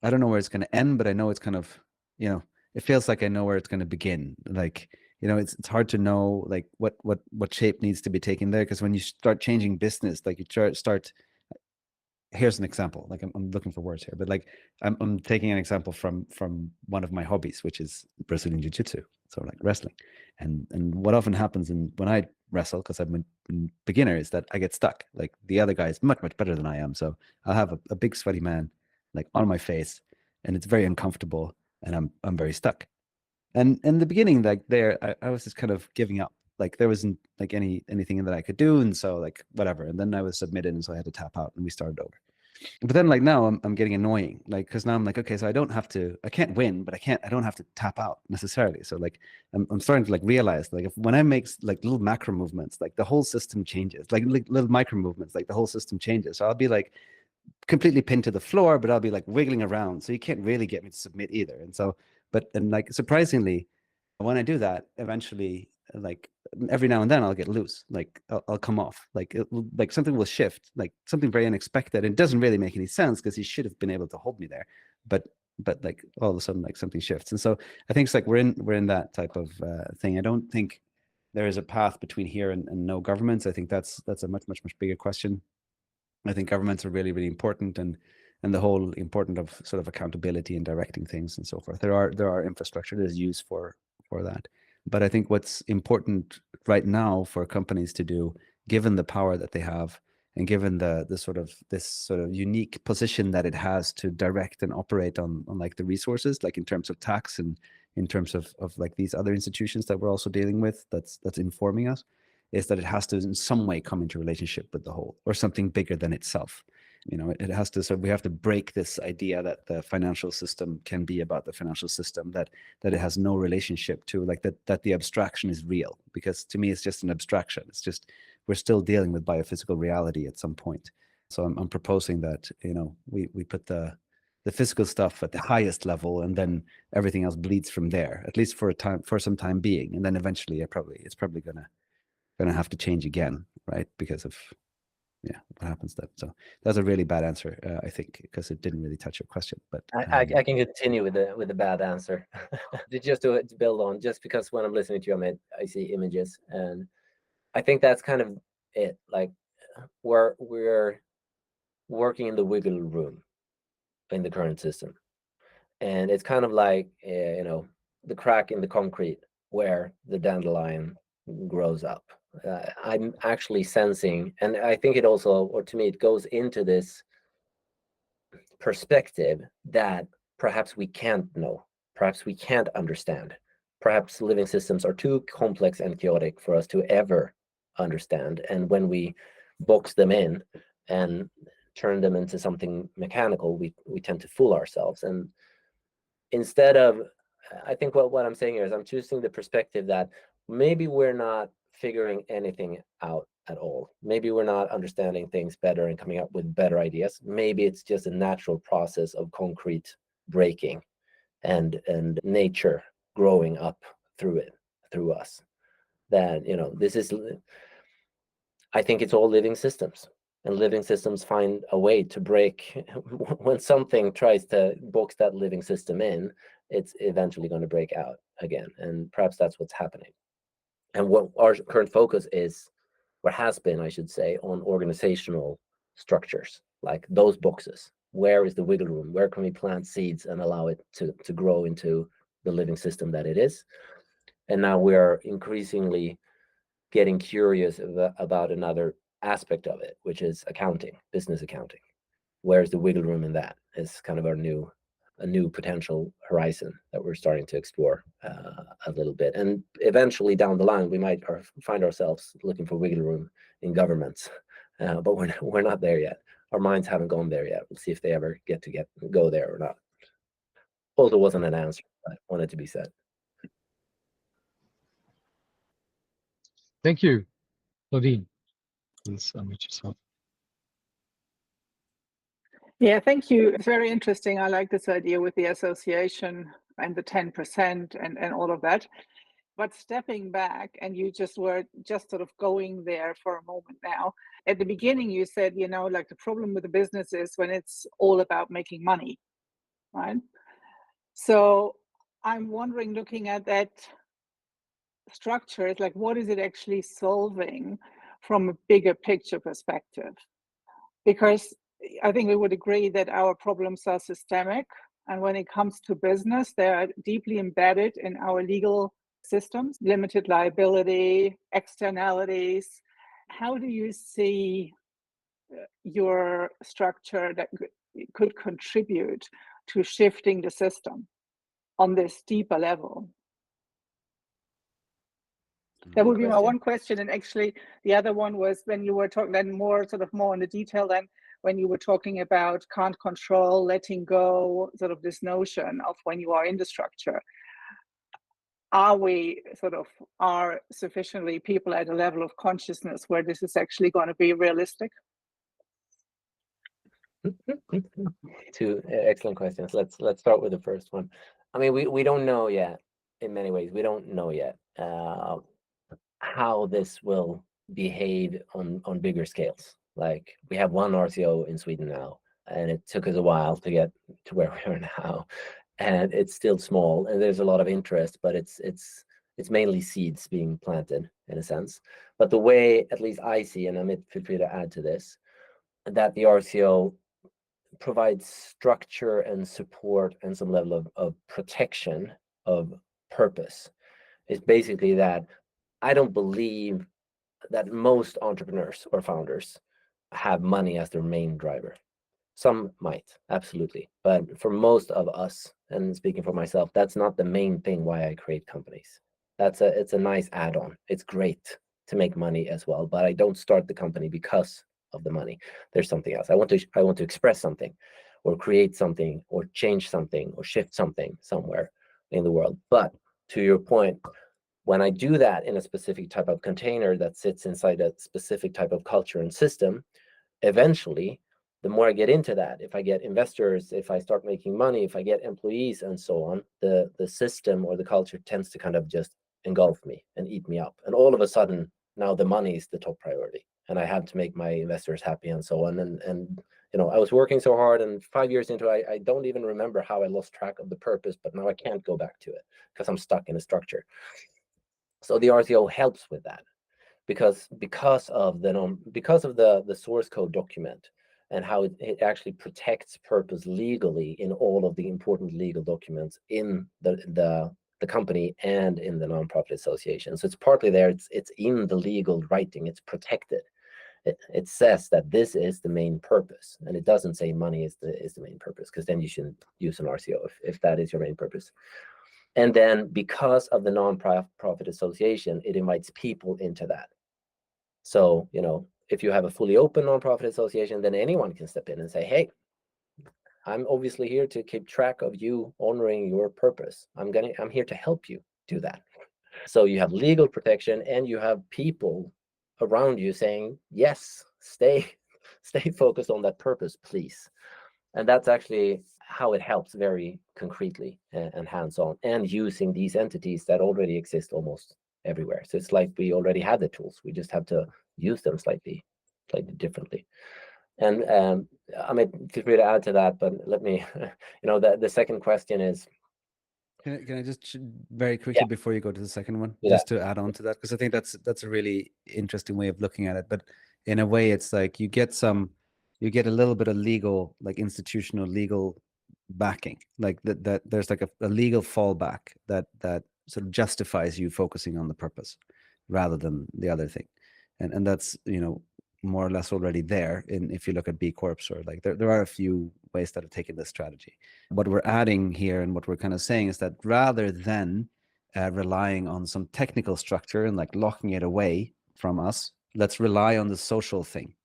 I don't know where it's going to end, but I know it's kind of, it feels like I know where it's going to begin. Like, it's hard to know like what shape needs to be taken there. Because when you start changing business, like you start, here's an example. Like I'm looking for words here, but like I'm taking an example from one of my hobbies, which is Brazilian Jiu-Jitsu. So like wrestling, and what often happens when I wrestle, because I'm a beginner, is that I get stuck. Like the other guy is much better than I am. So I'll have a big sweaty man like on my face, and it's very uncomfortable, and I'm very stuck. And in the beginning, like I was just kind of giving up. Like there wasn't like anything that I could do, and so like whatever. And then I was submitted, and so I had to tap out, and we started over. But then like now I'm getting annoying, like because now I'm like, okay, so I can't win, but I don't have to tap out necessarily. So like I'm starting to like realize like when I make like little macro movements, like the whole system changes. Like little micro movements, like the whole system changes. So I'll be like completely pinned to the floor, but I'll be like wiggling around. So you can't really get me to submit either. And so, and like surprisingly, when I do that, eventually, like every now and then I'll get loose. Like I'll come off. Like like something will shift. Like something very unexpected. It doesn't really make any sense because he should have been able to hold me there. But like all of a sudden, like something shifts. And so I think it's like we're in that type of thing. I don't think there is a path between here and no governments. I think that's a much bigger question. I think governments are really, really important, and the whole important of sort of accountability and directing things and so forth. There are infrastructure that is used for that. But I think what's important right now for companies to do, given the power that they have, and given this sort of unique position that it has to direct and operate on like the resources, like in terms of tax and in terms of like these other institutions that we're also dealing with, that's informing us, is that it has to in some way come into relationship with the whole, or something bigger than itself. You know, it has to, so we have to break this idea that the financial system can be about the financial system, that it has no relationship to, like, that the abstraction is real, because to me it's just an abstraction. It's just, we're still dealing with biophysical reality at some point. So I'm proposing that, you know, we put the physical stuff at the highest level, and then everything else bleeds from there, at least for some time being, and then eventually it's probably gonna have to change again, right? Because of what happens then. So that's a really bad answer, I think, because it didn't really touch your question. But I can continue with the bad answer. Just to build on, just because when I'm listening to you, I see images, and I think that's kind of it. Like, we're working in the wiggle room in the current system, and it's kind of like the crack in the concrete where the dandelion grows up. I'm actually sensing, and I think it also, or to me, it goes into this perspective that perhaps we can't know, perhaps we can't understand, perhaps living systems are too complex and chaotic for us to ever understand. And when we box them in and turn them into something mechanical, we tend to fool ourselves. And instead of, I think what I'm saying here is I'm choosing the perspective that maybe we're not figuring anything out at all. Maybe we're not understanding things better and coming up with better ideas. Maybe it's just a natural process of concrete breaking and nature growing up through us. That, this is, I think it's all living systems, and living systems find a way to break. When something tries to box that living system in, it's eventually going to break out again. And perhaps that's what's happening. And what our current focus is, what has been, I should say, on organizational structures, like those boxes. Where is the wiggle room? Where can we plant seeds and allow it to grow into the living system that it is? And now we're increasingly getting curious about another aspect of it, which is accounting, business accounting. Where's the wiggle room in that? Is kind of a new potential horizon that we're starting to explore a little bit. And eventually down the line, we might find ourselves looking for wiggle room in governments, but we're not there yet. Our minds haven't gone there yet. We'll see if they ever go there or not. Also wasn't an answer, but wanted to be said. Thank you, Claudine. Please unmute yourself. Yeah, thank you. It's very interesting. I like this idea with the association and the 10% and all of that. But stepping back, and you were sort of going there for a moment now. At the beginning, you said, like the problem with the business is when it's all about making money, right? So I'm wondering, looking at that structure, it's like, what is it actually solving from a bigger picture perspective? Because I think we would agree that our problems are systemic. And when it comes to business, they are deeply embedded in our legal systems, limited liability, externalities. How do you see your structure that could contribute to shifting the system on this deeper level? That would be my one question. And actually, the other one was when you were talking then more on the detail than when you were talking about can't control, letting go, sort of this notion of when you are in the structure. Are sufficiently people at a level of consciousness where this is actually going to be realistic? Two excellent questions. Let's start with the first one. I mean, we don't know yet. In many ways, we don't know yet how this will behave on bigger scales. Like, we have one RCO in Sweden now, and it took us a while to get to where we are now, and it's still small, and there's a lot of interest, but it's mainly seeds being planted in a sense. But the way, at least I see, and Amit, feel free to add to this, that the RCO provides structure and support and some level of protection of purpose, is basically that I don't believe that most entrepreneurs or founders have money as their main driver. Some might, absolutely. But for most of us, and speaking for myself, that's not the main thing why I create companies. It's a nice add-on. It's great to make money as well, but I don't start the company because of the money. There's something else. I want to express something, or create something, or change something, or shift something somewhere in the world. But to your point, when I do that in a specific type of container that sits inside a specific type of culture and system, eventually, the more I get into that, if I get investors, if I start making money, if I get employees and so on, the system or the culture tends to kind of just engulf me and eat me up. And all of a sudden, now the money is the top priority. And I have to make my investors happy and so on. And I was working so hard, and 5 years into it, I don't even remember how I lost track of the purpose, but now I can't go back to it because I'm stuck in a structure. So the RCO helps with that, because of the source code document and how it actually protects purpose legally in all of the important legal documents in the company and in the nonprofit association. So it's partly there. It's in the legal writing. It's protected. It says that this is the main purpose, and it doesn't say money is the main purpose, because then you shouldn't use an RCO if that is your main purpose. And then because of the nonprofit association, it invites people into that. So, if you have a fully open nonprofit association, then anyone can step in and say, hey, I'm obviously here to keep track of you honoring your purpose. I'm here to help you do that. So you have legal protection, and you have people around you saying, yes, stay focused on that purpose, please. And that's actually how it helps very concretely and hands-on, and using these entities that already exist almost everywhere. So it's like we already have the tools. We just have to use them slightly differently. And I mean, feel free to add to that, but let me, the second question is. Can I just very quickly before you go to the second one, just to add on to that, because I think that's a really interesting way of looking at it. But in a way, it's like you get a little bit of legal, like institutional legal backing, like that there's like a legal fallback that sort of justifies you focusing on the purpose rather than the other thing, and that's more or less already there. If you look at B Corps, or like there are a few ways that have taken this strategy. What we're adding here and what we're kind of saying is that rather than relying on some technical structure and like locking it away from us, let's rely on the social thing.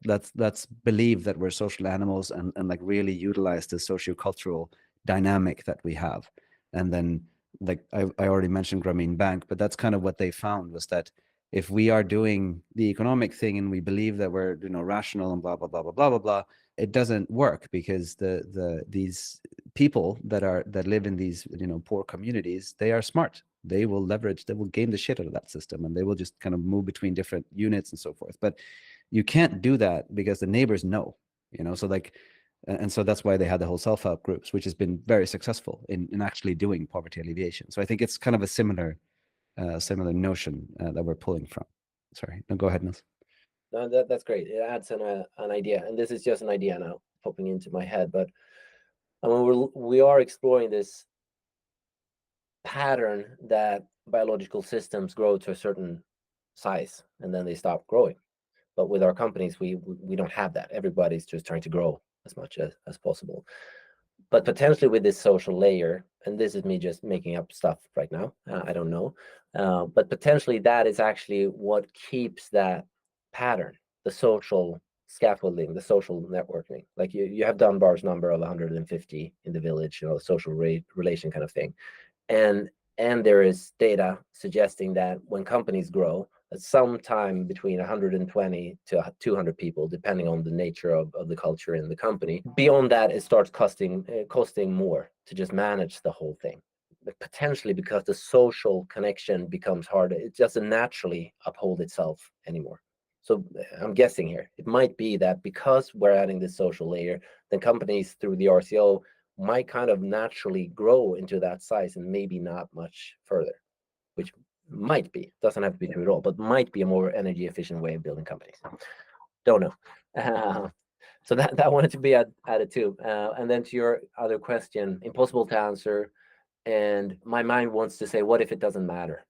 Let's believe that we're social animals and like really utilize the socio-cultural dynamic that we have. And then, like I already mentioned Grameen Bank, but that's kind of what they found, was that if we are doing the economic thing and we believe that we're rational and blah blah blah blah blah blah blah, it doesn't work, because these people that live in these poor communities, they are smart. They will game the shit out of that system, and they will just kind of move between different units and so forth. But you can't do that because the neighbors know, so like, and so that's why they had the whole self-help groups, which has been very successful in actually doing poverty alleviation. So I think it's kind of a similar notion that we're pulling from. Sorry, no, go ahead, Nils. No, that's great. It adds an idea, and this is just an idea now popping into my head. But I mean, we are exploring this pattern that biological systems grow to a certain size and then they stop growing. But with our companies, we don't have that. Everybody's just trying to grow as much as possible. But potentially with this social layer, and this is me just making up stuff right now, I don't know, but potentially that is actually what keeps that pattern, the social scaffolding, the social networking. Like you have Dunbar's number of 150 in the village, social relation kind of thing. And there is data suggesting that when companies grow, at sometime between 120 to 200 people, depending on the nature of the culture in the company. Beyond that, it starts costing more to just manage the whole thing. But potentially because the social connection becomes harder, it doesn't naturally uphold itself anymore. So I'm guessing here, it might be that because we're adding this social layer, then companies through the RCO might kind of naturally grow into that size and maybe not much further, which might be, doesn't have to be true at all, but might be a more energy efficient way of building companies. Don't know. So that wanted to be added too. And then to your other question, impossible to answer. And my mind wants to say, what if it doesn't matter?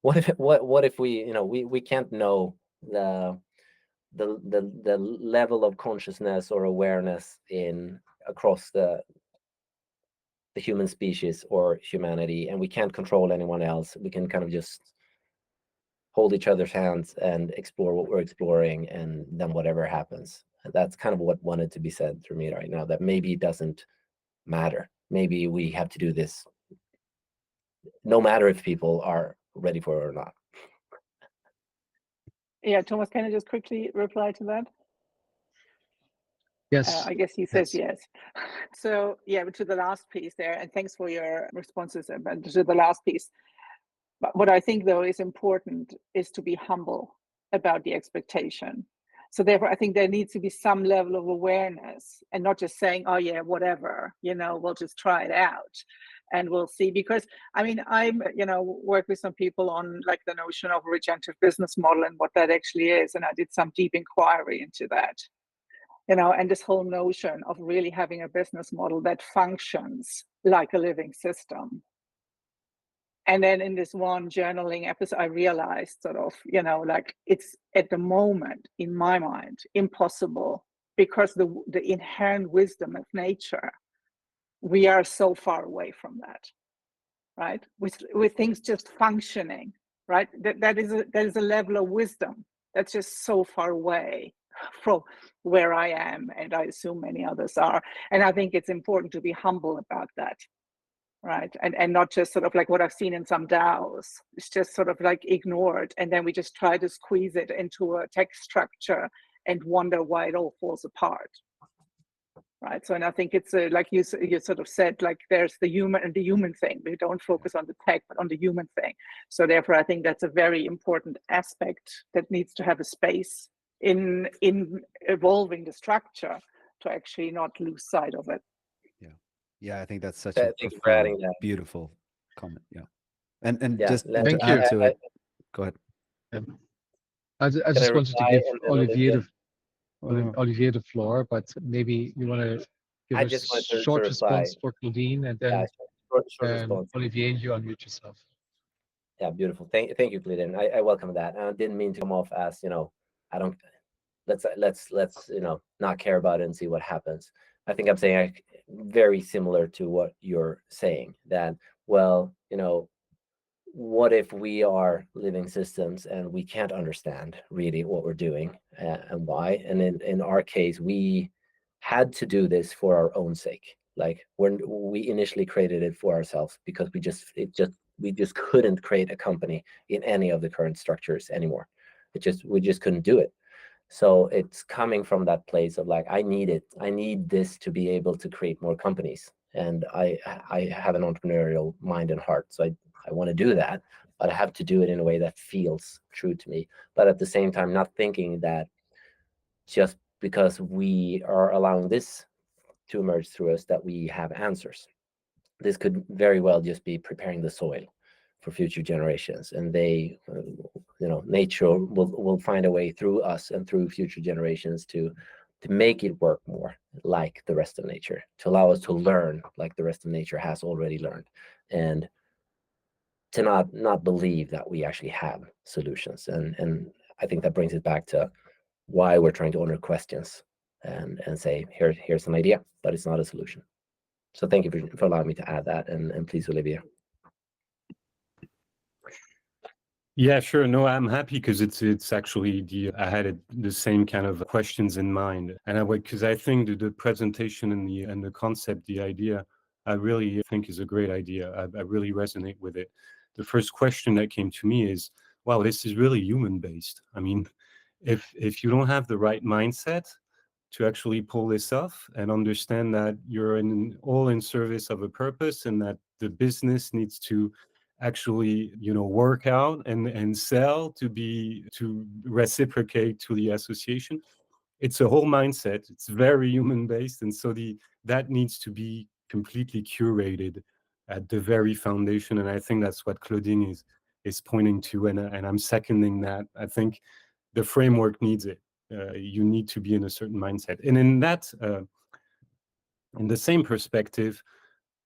What if we, we can't know the level of consciousness or awareness across the human species or humanity, and we can't control anyone else. We can kind of just hold each other's hands and explore what we're exploring, and then whatever happens. That's kind of what wanted to be said through me right now, that maybe it doesn't matter. Maybe we have to do this no matter if people are ready for it or not. Yeah, Thomas, can I just quickly reply to that? Yes. I guess he says Yes. yes. So yeah, to the last piece there, and thanks for your responses. But to the last piece, but what I think though is important is to be humble about the expectation. So therefore, I think there needs to be some level of awareness, and not just saying, "Oh yeah, whatever," we'll just try it out, and we'll see. Because I mean, work with some people on like the notion of a regenerative business model and what that actually is, and I did some deep inquiry into that. And this whole notion of really having a business model that functions like a living system. And then in this one journaling episode, I realized sort of, like it's at the moment, in my mind, impossible, because the inherent wisdom of nature, we are so far away from that, right? With things just functioning, right? That is a level of wisdom that's just so far away from where I am, and I assume many others are. And I think it's important to be humble about that, right? And not just sort of like what I've seen in some DAOs. It's just sort of like ignored, and then we just try to squeeze it into a text structure and wonder why it all falls apart, right? So, and I think it's like you sort of said, like there's the human and the human thing. We don't focus on the tech, but on the human thing. So therefore, I think that's a very important aspect that needs to have a space in evolving the structure, to actually not lose sight of it. Yeah, I think that's such Thank a you for adding that. beautiful comment. Yeah, and Yeah, just thank to you. add to it, go ahead. I just wanted to reply give and then Olivier the floor, but maybe you want to give I a just wanted to short reply. response for Claudine, and then short response. Olivier, you unmute yourself. Yeah, beautiful. Thank you, Clayton. I welcome that. And I didn't mean to come off as, I don't. Let's not care about it and see what happens. I think I'm saying very similar to what you're saying, that, well, what if we are living systems and we can't understand really what we're doing and why? And in our case, we had to do this for our own sake. Like when we initially created it for ourselves, because we just couldn't create a company in any of the current structures anymore. We just couldn't do it. So it's coming from that place of like, I need this to be able to create more companies. And I have an entrepreneurial mind and heart. So I want to do that, but I have to do it in a way that feels true to me. But at the same time, not thinking that just because we are allowing this to emerge through us, that we have answers. This could very well just be preparing the soil for future generations, and they, nature will find a way through us and through future generations to make it work more like the rest of nature, to allow us to learn like the rest of nature has already learned, and to not believe that we actually have solutions. And I think that brings it back to why we're trying to honor questions and say, here's an idea, but it's not a solution. So thank you for allowing me to add that, and please, Olivia. Yeah, sure. No, I'm happy because it's actually I had the same kind of questions in mind, and because I think the presentation and the concept, the idea, I really think is a great idea. I really resonate with it. The first question that came to me is, wow, this is really human based. I mean, if you don't have the right mindset to actually pull this off and understand that you're all in service of a purpose, and that the business needs to actually work out and sell to reciprocate to the association. It's a whole mindset. It's very human based, and so that needs to be completely curated at the very foundation. And I think that's what Claudine is pointing to, and I'm seconding that. I think the framework needs it. You need to be in a certain mindset, and in that in the same perspective,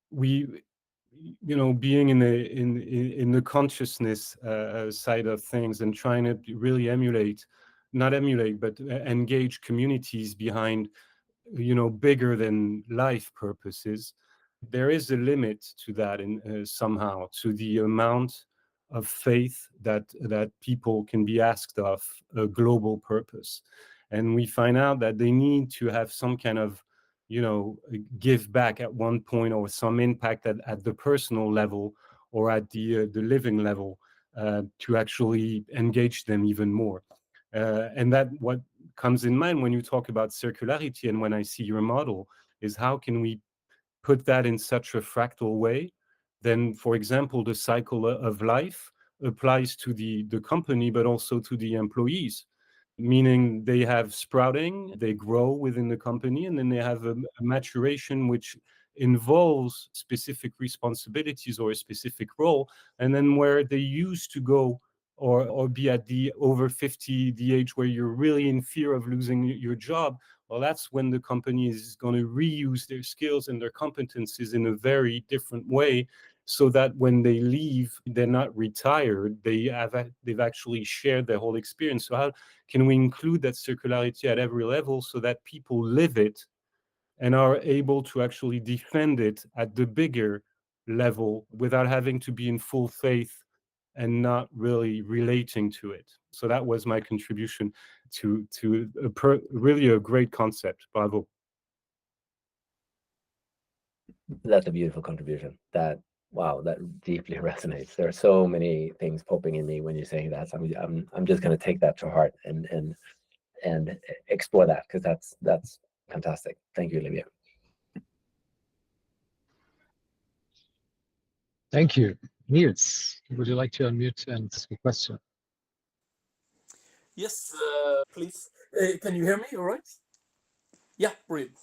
we being in the consciousness side of things, and trying to really emulate not emulate, but engage communities behind, bigger than life purposes. There is a limit to that, and somehow to the amount of faith that people can be asked of a global purpose. And we find out that they need to have some kind of, give back at one point, or some impact at the personal level or at the living level, to actually engage them even more. And that what comes in mind when you talk about circularity, and when I see your model, is how can we put that in such a fractal way? Then, for example, the cycle of life applies to the company, but also to the employees, meaning they have sprouting, they grow within the company, and then they have a maturation which involves specific responsibilities or a specific role. And then where they used to go or be at the over 50, the age where you're really in fear of losing your job, well, that's when the company is going to reuse their skills and their competencies in a very different way, so that when they leave, they're not retired. They've actually shared their whole experience. So how can we include that circularity at every level so that people live it and are able to actually defend it at the bigger level without having to be in full faith and not really relating to it? So that was my contribution to really a great concept. Bravo. That's a beautiful contribution. That deeply resonates. There are so many things popping in me when you're saying that. So I'm just going to take that to heart and explore that, because that's fantastic. Thank you, Olivia. Thank you. Niels, would you like to unmute and ask a question? Yes, please. Can you hear me all right? Yeah, brilliant.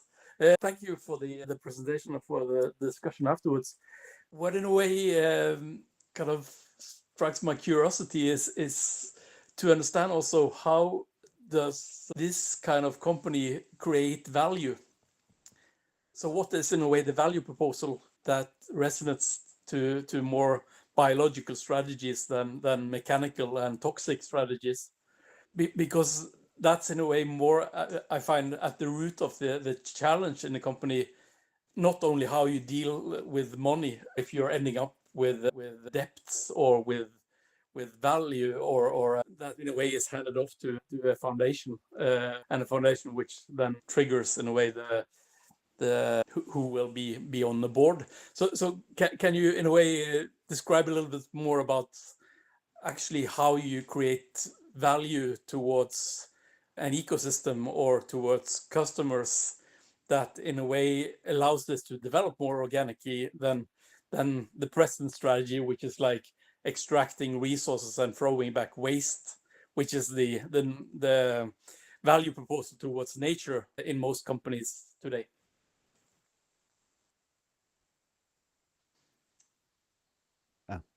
Thank you for the presentation and for the discussion afterwards. What in a way kind of strikes my curiosity is to understand also, how does this kind of company create value? So what is in a way the value proposal that resonates to more biological strategies than mechanical and toxic strategies? Because that's in a way more, I find, at the root of the challenge in the company. Not only how you deal with money, if you're ending up with debts or with value, or that in a way is handed off to a foundation, and a foundation which then triggers in a way the who will be on the board. So can you in a way describe a little bit more about actually how you create value towards an ecosystem or towards customers that in a way allows this to develop more organically than the present strategy, which is like extracting resources and throwing back waste, which is the value proposal towards nature in most companies today?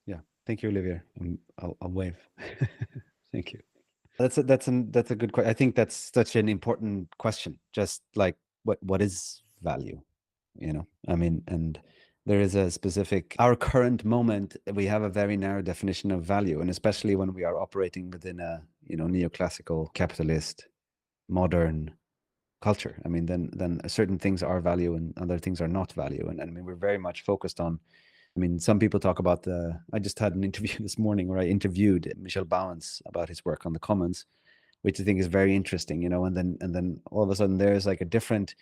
Yeah, thank you, Olivier. I'll wave. Thank you. That's a good question. I think that's such an important question. Just like what is value? I mean, and there is a specific, our current moment, we have a very narrow definition of value, and especially when we are operating within a neoclassical capitalist modern culture. I mean, then certain things are value and other things are not value, and I mean, we're very much focused on. I mean, some people talk about I just had an interview this morning where I interviewed Michel Bauwens about his work on the commons, which I think is very interesting, and then all of a sudden there's like a different,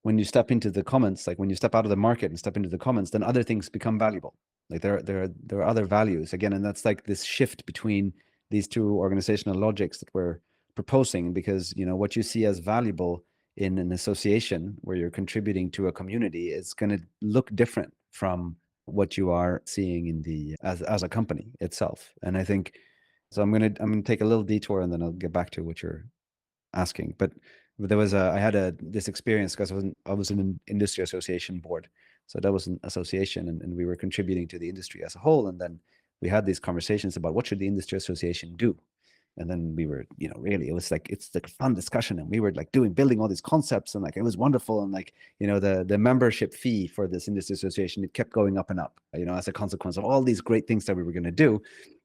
when you step into the commons, like when you step out of the market and step into the commons, then other things become valuable. Like there are other values again, and that's like this shift between these two organizational logics that we're proposing, because what you see as valuable in an association where you're contributing to a community is going to look different from what you are seeing in the as a company itself. And I think so. I'm gonna take a little detour and then I'll get back to what you're asking. But there was I had this experience because I was in an industry association board, so that was an association, and we were contributing to the industry as a whole. And then we had these conversations about what should the industry association do. And then we were, really, it's like a fun discussion, and we were like building all these concepts, and like it was wonderful. And like, the membership fee for this industry association, it kept going up and up, as a consequence of all these great things that we were going to do.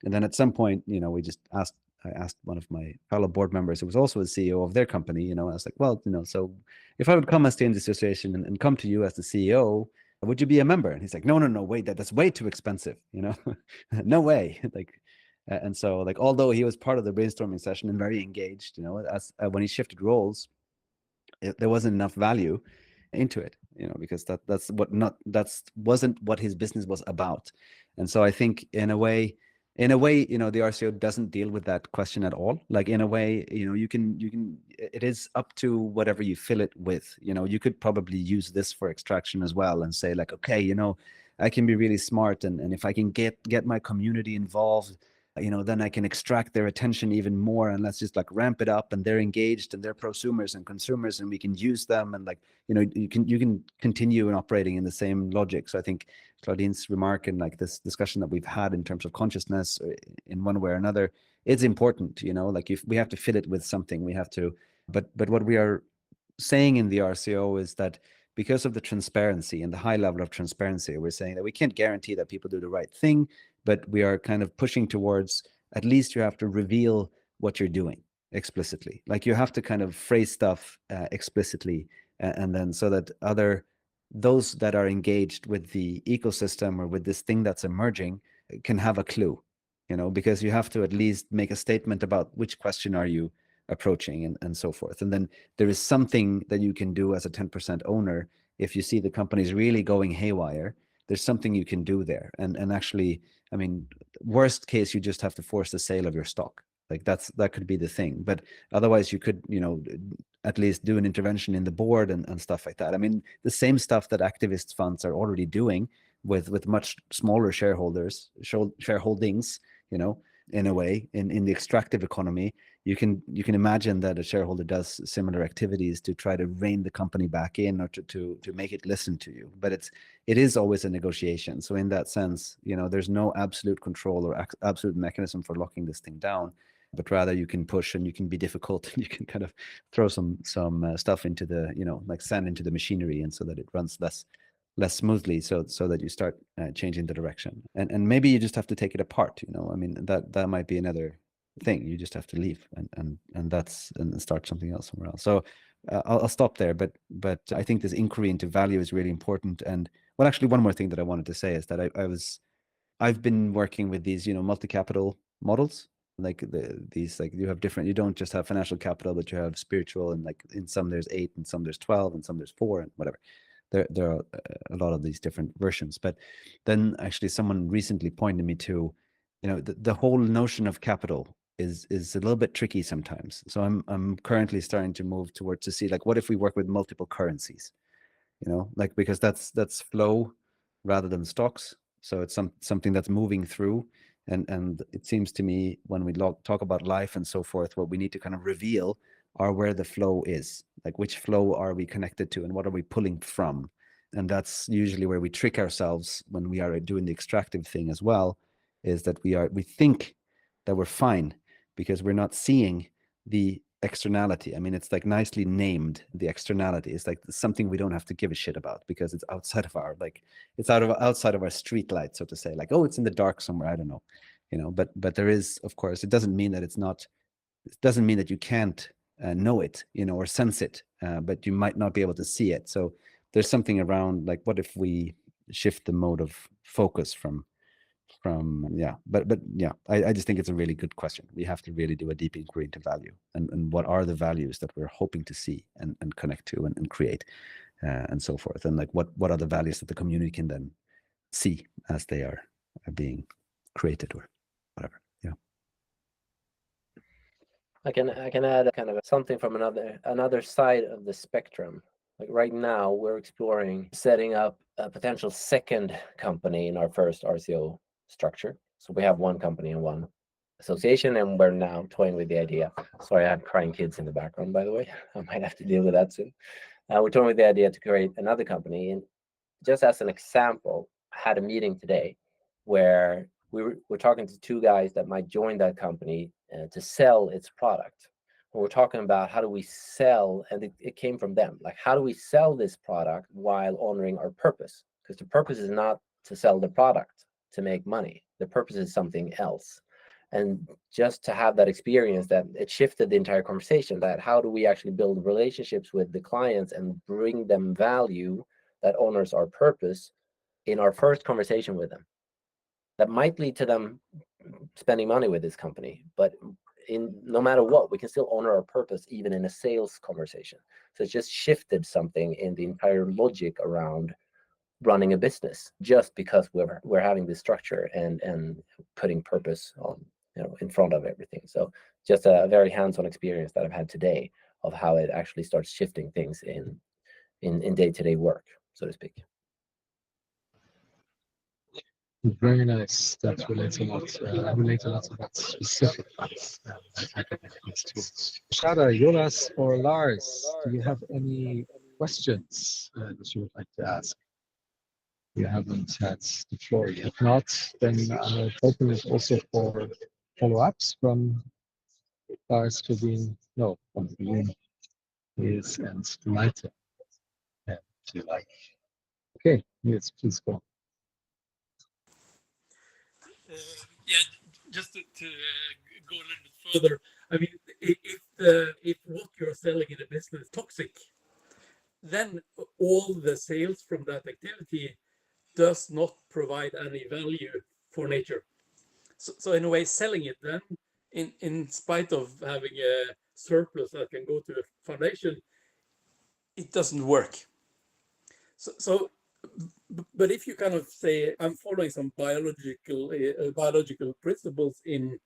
And then at some point, we just asked I asked one of my fellow board members, who was also a CEO of their company, I was like, well, so if I would come as the industry association and come to you as the CEO, would you be a member? And he's like, no, wait, that's way too expensive, no way. And so although he was part of the brainstorming session and very engaged, as when he shifted roles, there wasn't enough value into it, because that wasn't what his business was about. And so I think in a way, the RCO doesn't deal with that question at all. In a way, it is up to whatever you fill it with. You could probably use this for extraction as well and say okay, I can be really smart, and if I can get my community involved, then I can extract their attention even more, and let's just ramp it up, and they're engaged and they're prosumers and consumers, and we can use them, and you can continue in operating in the same logic. So I think Claudine's remark and this discussion that we've had in terms of consciousness in one way or another, it's important. If we have to fill it with something, we have to. But what we are saying in the RCO is that because of the transparency and the high level of transparency, we're saying that we can't guarantee that people do the right thing, but we are kind of pushing towards, at least you have to reveal what you're doing explicitly. You have to kind of phrase stuff explicitly, and then so that those that are engaged with the ecosystem or with this thing that's emerging can have a clue, because you have to at least make a statement about which question are you approaching and so forth. And then there is something that you can do as a 10% owner. If you see the company's really going haywire, there's something you can do there. And actually, I mean, worst case, you just have to force the sale of your stock. That could be the thing. But otherwise you could, at least do an intervention in the board and stuff like that. I mean, the same stuff that activist funds are already doing with much smaller shareholdings, in a way, in the extractive economy. You can imagine that a shareholder does similar activities to try to rein the company back in, or to make it listen to you. But it is always a negotiation. So in that sense, there's no absolute control or absolute mechanism for locking this thing down, but rather you can push and you can be difficult, and you can kind of throw some stuff into the, sand into the machinery, and so that it runs less smoothly, so that you start changing the direction. And maybe you just have to take it apart. I mean, that might be another thing. You just have to leave and start something else somewhere else. So I'll stop there. But I think this inquiry into value is really important. And well, actually, one more thing that I wanted to say is that I've been working with these multi-capital models. You have different. You don't just have financial capital, but you have spiritual, and in some there's 8, and some there's 12, and some there's 4, and whatever. There are a lot of these different versions. But then actually someone recently pointed me to, the whole notion of capital is a little bit tricky sometimes. So I'm currently starting to move towards to see what if we work with multiple currencies, because that's flow rather than stocks. So it's something that's moving through. And it seems to me, when we talk about life and so forth, what we need to kind of reveal are where the flow is, which flow are we connected to and what are we pulling from. And that's usually where we trick ourselves when we are doing the extractive thing as well, is that we think that we're fine because we're not seeing the externality. I mean, it's nicely named, the externality. It's something we don't have to give a shit about because it's outside of our outside of our street light, so to say. Oh, it's in the dark somewhere, I don't know, but there is, of course, it doesn't mean that it doesn't mean that you can't know it, or sense it, but you might not be able to see it. So there's something around what if we shift the mode of focus from but yeah, I just think it's a really good question. We have to really do a deep inquiry into value and what are the values that we're hoping to see and connect to and create, and so forth, and what are the values that the community can then see as they are being created or whatever. Yeah. I can add kind of something from another side of the spectrum. Right now, we're exploring setting up a potential second company in our first RCO structure. So we have one company and one association, and we're now toying with the idea. Sorry, I have crying kids in the background, by the way. I might have to deal with that soon. We're toying with the idea to create another company. And just as an example, I had a meeting today where we're talking to 2 guys that might join that company to sell its product. And we're talking about how do we sell, and it came from them. How do we sell this product while honoring our purpose? Because the purpose is not to sell the product to make money. The purpose is something else. And just to have that experience, that it shifted the entire conversation, that how do we actually build relationships with the clients and bring them value that honors our purpose in our first conversation with them. That might lead to them spending money with this company, but no matter what, we can still honor our purpose even in a sales conversation. So it just shifted something in the entire logic around running a business, just because we're having this structure and putting purpose on, in front of everything. So just a very hands-on experience that I've had today of how it actually starts shifting things in day-to-day work, so to speak. Very nice. That relates a lot. I relate a lot to that specific facts. Shada, Jonas, or Lars, do you have any questions that you would like to ask? You haven't had the floor. If not, then I'll open it also for follow-ups from Lars, Tobin, no, from Tobin, is and Leiter. And to like, okay, yes, please go. Yeah, just to go a little bit further. I mean, if what you're selling in a business is toxic, then all the sales from that activity does not provide any value for nature. So in a way, selling it then, in spite of having a surplus that can go to a foundation, it doesn't work. But if you kind of say, I'm following some biological principles in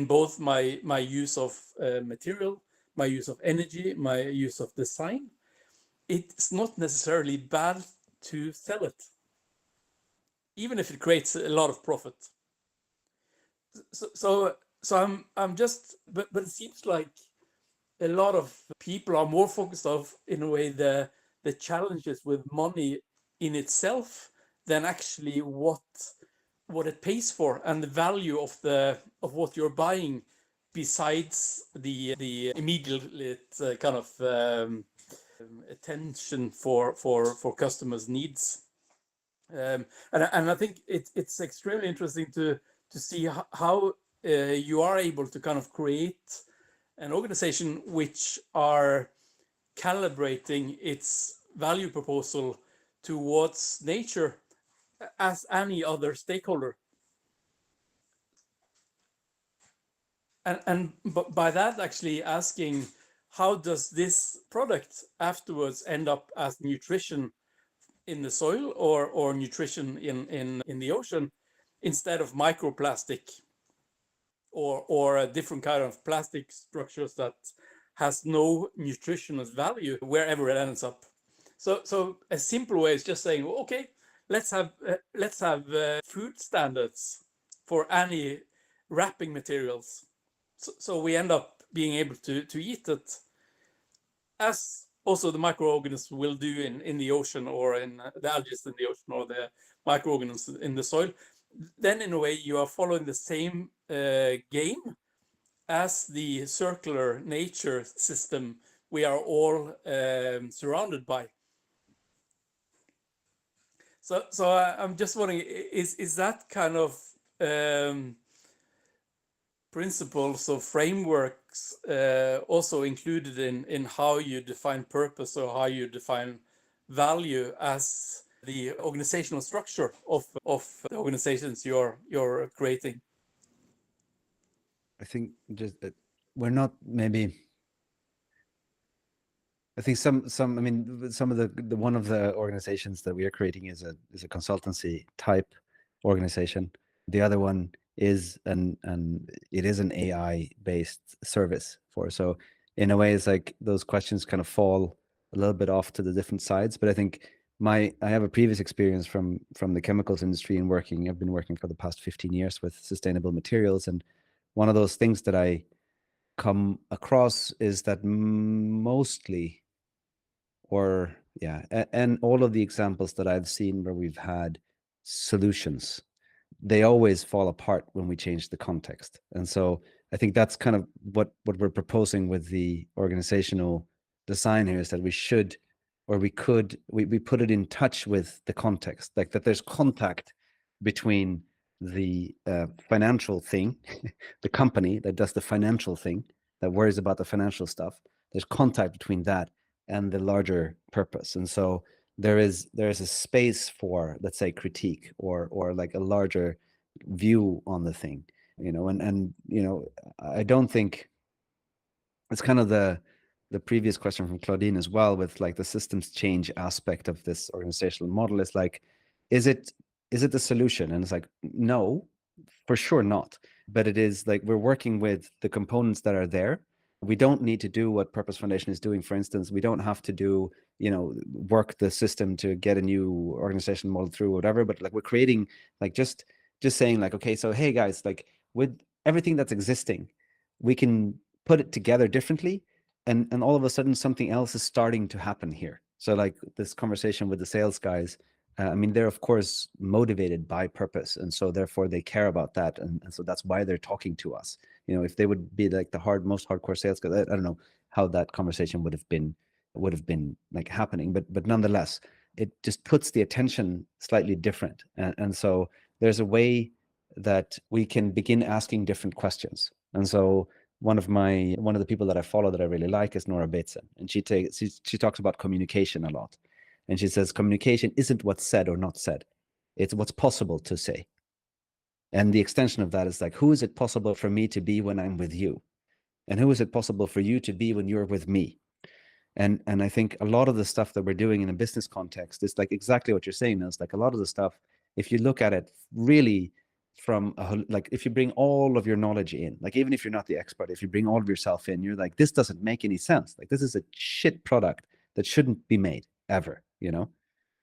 both my use of material, my use of energy, my use of design, it's not necessarily bad to sell it, even if it creates a lot of profit. So I'm just, but it seems like a lot of people are more focused on, in a way, the challenges with money in itself than actually what it pays for and the value of what you're buying, besides the immediate kind of attention for customers' needs. And I think it's extremely interesting to see how you are able to kind of create an organization which are calibrating its value proposal towards nature as any other stakeholder. And by that, actually asking, how does this product afterwards end up as nutrition in the soil or nutrition in the ocean, instead of microplastic or a different kind of plastic structures that has no nutritional value wherever it ends up. So a simple way is just saying, okay, let's have food standards for any wrapping materials. So we end up being able to eat it, as also the microorganisms will do in the ocean, or in the algae in the ocean, or the microorganisms in the soil. Then in a way you are following the same game as the circular nature system we are all surrounded by. So I'm just wondering, is that kind of principles or frameworks also included in how you define purpose or how you define value as the organizational structure of the organizations you're creating? I think just we're not maybe. I think some I mean some of the one of the organizations that we are creating is a consultancy type organization. The other one is an it is an AI based service for. So in a way, it's like those questions kind of fall a little bit off to the different sides. But I think I have a previous experience from the chemicals industry and working. I've been working for the past 15 years with sustainable materials, and one of those things that I come across is that mostly, or yeah, and all of the examples that I've seen where we've had solutions, they always fall apart when we change the context. And so I think that's kind of what we're proposing with the organizational design here, is that we should, or we could, we put it in touch with the context, like that there's contact between the financial thing, the company that does the financial thing, that worries about the financial stuff. There's contact between that and the larger purpose. And so there is a space for, let's say, critique or like a larger view on the thing, and I don't think it's kind of the previous question from Claudine as well, with like the systems change aspect of this organizational model. Is like, is it the solution? And it's like, no, for sure not. But it is like, we're working with the components that are there. We don't need to do what Purpose Foundation is doing. For instance, we don't have to do, work the system to get a new organizational model through, or whatever. But like, we're creating, like, just saying like, okay, so hey guys, like, with everything that's existing, we can put it together differently, and all of a sudden something else is starting to happen here. So like this conversation with the sales guys, I mean, they're of course motivated by purpose, and so therefore they care about that, and so that's why they're talking to us. If they would be like the most hardcore sales guys, I don't know how that conversation would have been like happening, but nonetheless, it just puts the attention slightly different, and so there's a way that we can begin asking different questions. And so one of the people that I follow that I really like is Nora Bateson, and she talks about communication a lot, and she says communication isn't what's said or not said, it's what's possible to say. And the extension of that is like, who is it possible for me to be when I'm with you, and who is it possible for you to be when you're with me? And I think a lot of the stuff that we're doing in a business context is like exactly what you're saying. Is like a lot of the stuff, if you look at it really from like, if you bring all of your knowledge in, like even if you're not the expert, if you bring all of yourself in, you're like, this doesn't make any sense. Like, this is a shit product that shouldn't be made ever,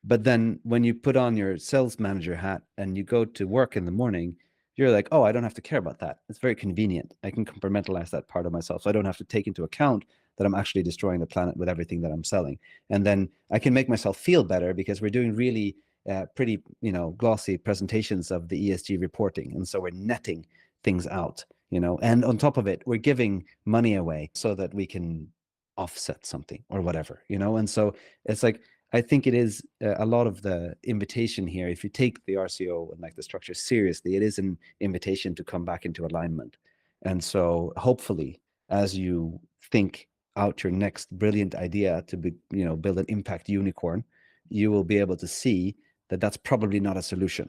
But then when you put on your sales manager hat and you go to work in the morning, you're like, oh, I don't have to care about that. It's very convenient. I can compartmentalize that part of myself, so I don't have to take into account that I'm actually destroying the planet with everything that I'm selling. And then I can make myself feel better because we're doing really pretty, glossy presentations of the ESG reporting. And so we're netting things out, and on top of it, we're giving money away so that we can offset something or whatever, and so it's like, I think it is a lot of the invitation here. If you take the RCO and like the structure seriously, it is an invitation to come back into alignment. And so hopefully, as you think out your next brilliant idea to be, build an impact unicorn, you will be able to see that that's probably not a solution.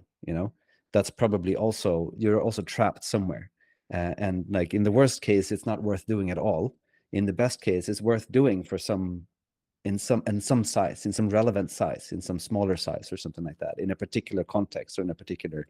That's probably also, you're also trapped somewhere. And like in the worst case, it's not worth doing at all. In the best case, it's worth doing for some size, in some relevant size, in some smaller size or something like that, in a particular context or in a particular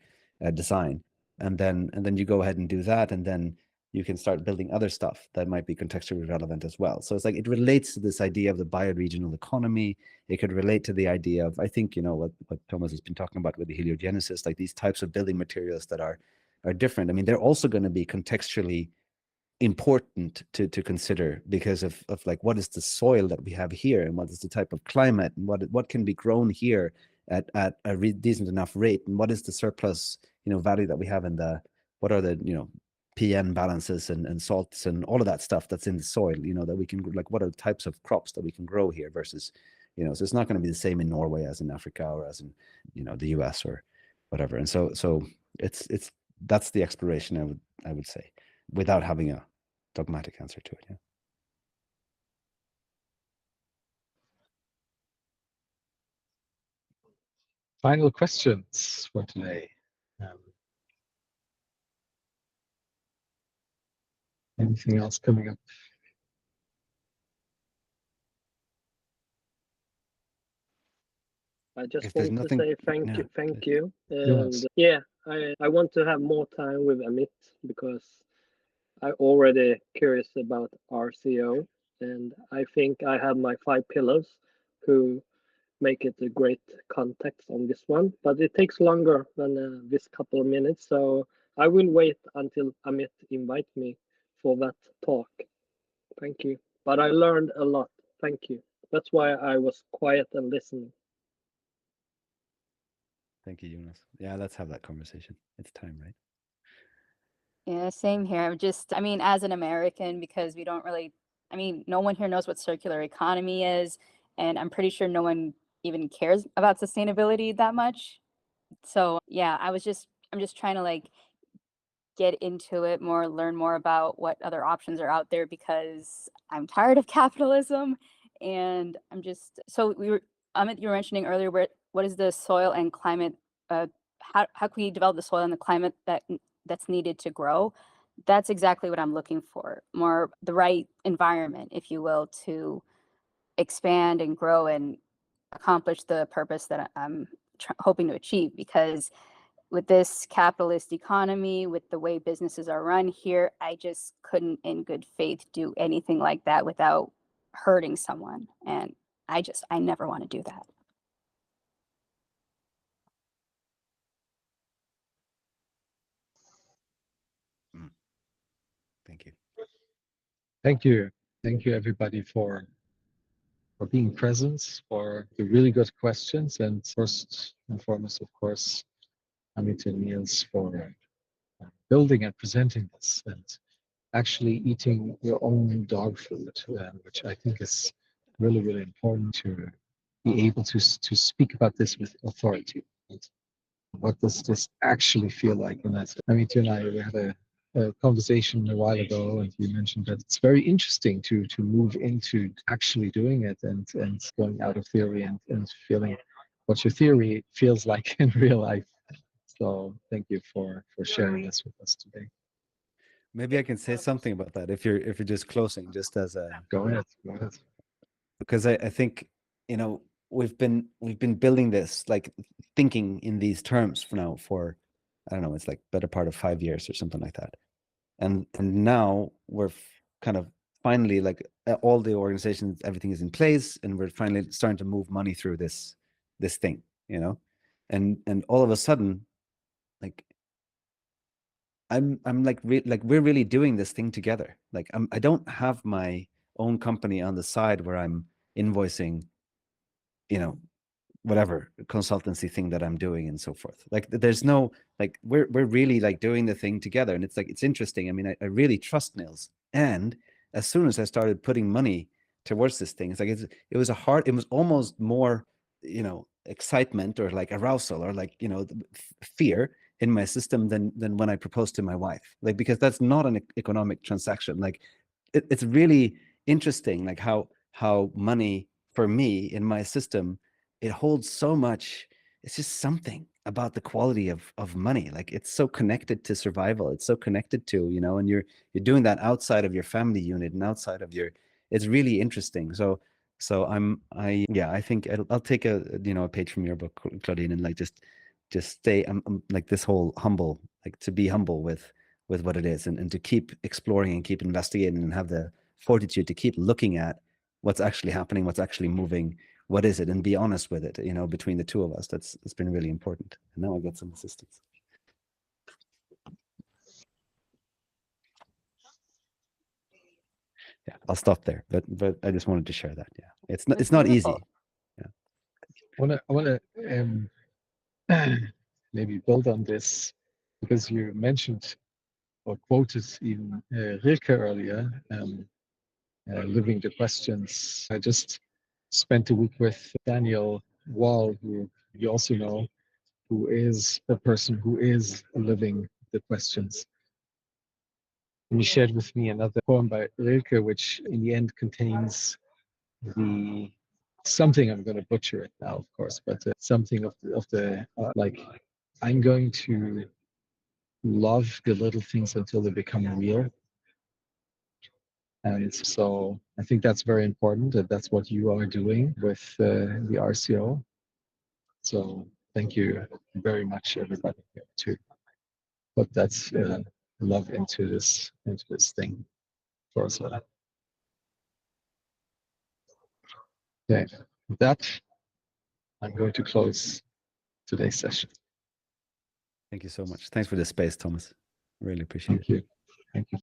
design. And then you go ahead and do that, and then you can start building other stuff that might be contextually relevant as well. So it's like, it relates to this idea of the bioregional economy. It could relate to the idea of, I think, what Thomas has been talking about with the heliogenesis, like these types of building materials that are different. I mean, they're also going to be contextually important to consider because of like, what is the soil that we have here, and what is the type of climate, and what can be grown here at a decent enough rate, and what is the surplus value that we have in what are the PN balances and salts and all of that stuff that's in the soil, that we can, like, what are the types of crops that we can grow here versus so it's not going to be the same in Norway as in Africa or as in the US or whatever. And so it's that's the exploration, I would say, without having a dogmatic answer to it. Yeah. Final questions for today. Anything else coming up? I just If there's want nothing- to say thank yeah, you, thank you. Yes. And yeah, I want to have more time with Amit because I already curious about RCO, and I think I have my 5 pillars who make it a great context on this one, but it takes longer than this couple of minutes, so I will wait until Amit invite me for that talk. Thank you. But I learned a lot. Thank you. That's why I was quiet and listening. Thank you, Jonas. Yeah, let's have that conversation. It's time, right? Yeah, same here. I mean, as an American, because we don't really, no one here knows what circular economy is, and I'm pretty sure no one even cares about sustainability that much. So yeah, I'm just trying to like get into it more, learn more about what other options are out there, because I'm tired of capitalism. And I'm just, so Amit, you were mentioning earlier, what is the soil and climate, how can we develop the soil and the climate that's needed to grow? That's exactly what I'm looking for, more the right environment, if you will, to expand and grow and accomplish the purpose that I'm hoping to achieve. Because with this capitalist economy, with the way businesses are run here, I just couldn't in good faith do anything like that without hurting someone. And I never want to do that. Thank you. Thank you. Thank you, everybody, for being present, for the really good questions, and first and foremost, of course, Amit and Niels, for building and presenting this, and actually eating your own dog food, which I think is really, really important to be able to speak about this with authority. What does this actually feel like? And that's, Amit, you and I, we had a conversation a while ago, and you mentioned that it's very interesting to move into actually doing it and going out of theory and feeling what your theory feels like in real life. So thank you for sharing this with us today. Maybe I can say something about that if you're just closing, just as a Go ahead. Because I think, you know, we've been building this, like thinking in these terms for I don't know, it's like better part of 5 years or something like that. And now we're kind of finally, like all the organizations, everything is in place, and we're finally starting to move money through this thing, you know, and all of a sudden, like I'm like we're really doing this thing together. Like I don't have my own company on the side where I'm invoicing, you know, whatever consultancy thing that I'm doing and so forth. Like there's no, like we're really like doing the thing together, and it's like, it's interesting. I mean, I really trust Nils, and as soon as I started putting money towards this thing, it's like it was almost more, you know, excitement or like arousal or like, you know, fear in my system than when I proposed to my wife, like, because that's not an economic transaction. Like it's really interesting, like how money for me in my system, it holds so much. It's just something about the quality of money. Like it's so connected to survival. It's so connected to, you know, and you're doing that outside of your family unit and outside of your, it's really interesting. So I think I'll take a page from your book, Claudine, and like just stay, I'm like this whole humble, like to be humble with what it is, and to keep exploring and keep investigating and have the fortitude to keep looking at what's actually happening, what's actually moving, what is it, and be honest with it, you know, between the two of us. It's been really important. And now I get some assistance. Yeah, I'll stop there, but I just wanted to share that. Yeah, it's not easy. Yeah, I want to maybe build on this, because you mentioned or quoted even Rilke earlier, living the questions. I just spent a week with Daniel Wall, who you also know, who is a person who is living the questions. And he shared with me another poem by Rilke, which in the end contains the something, I'm going to butcher it now, of course, but something of the like, I'm going to love the little things until they become real. And so I think that's very important, that that's what you are doing with the RCO. So thank you very much, everybody, here to put that love into this thing for us. Okay, with that, I'm going to close today's session. Thank you so much. Thanks for the space, Thomas. Really appreciate it. Thank you.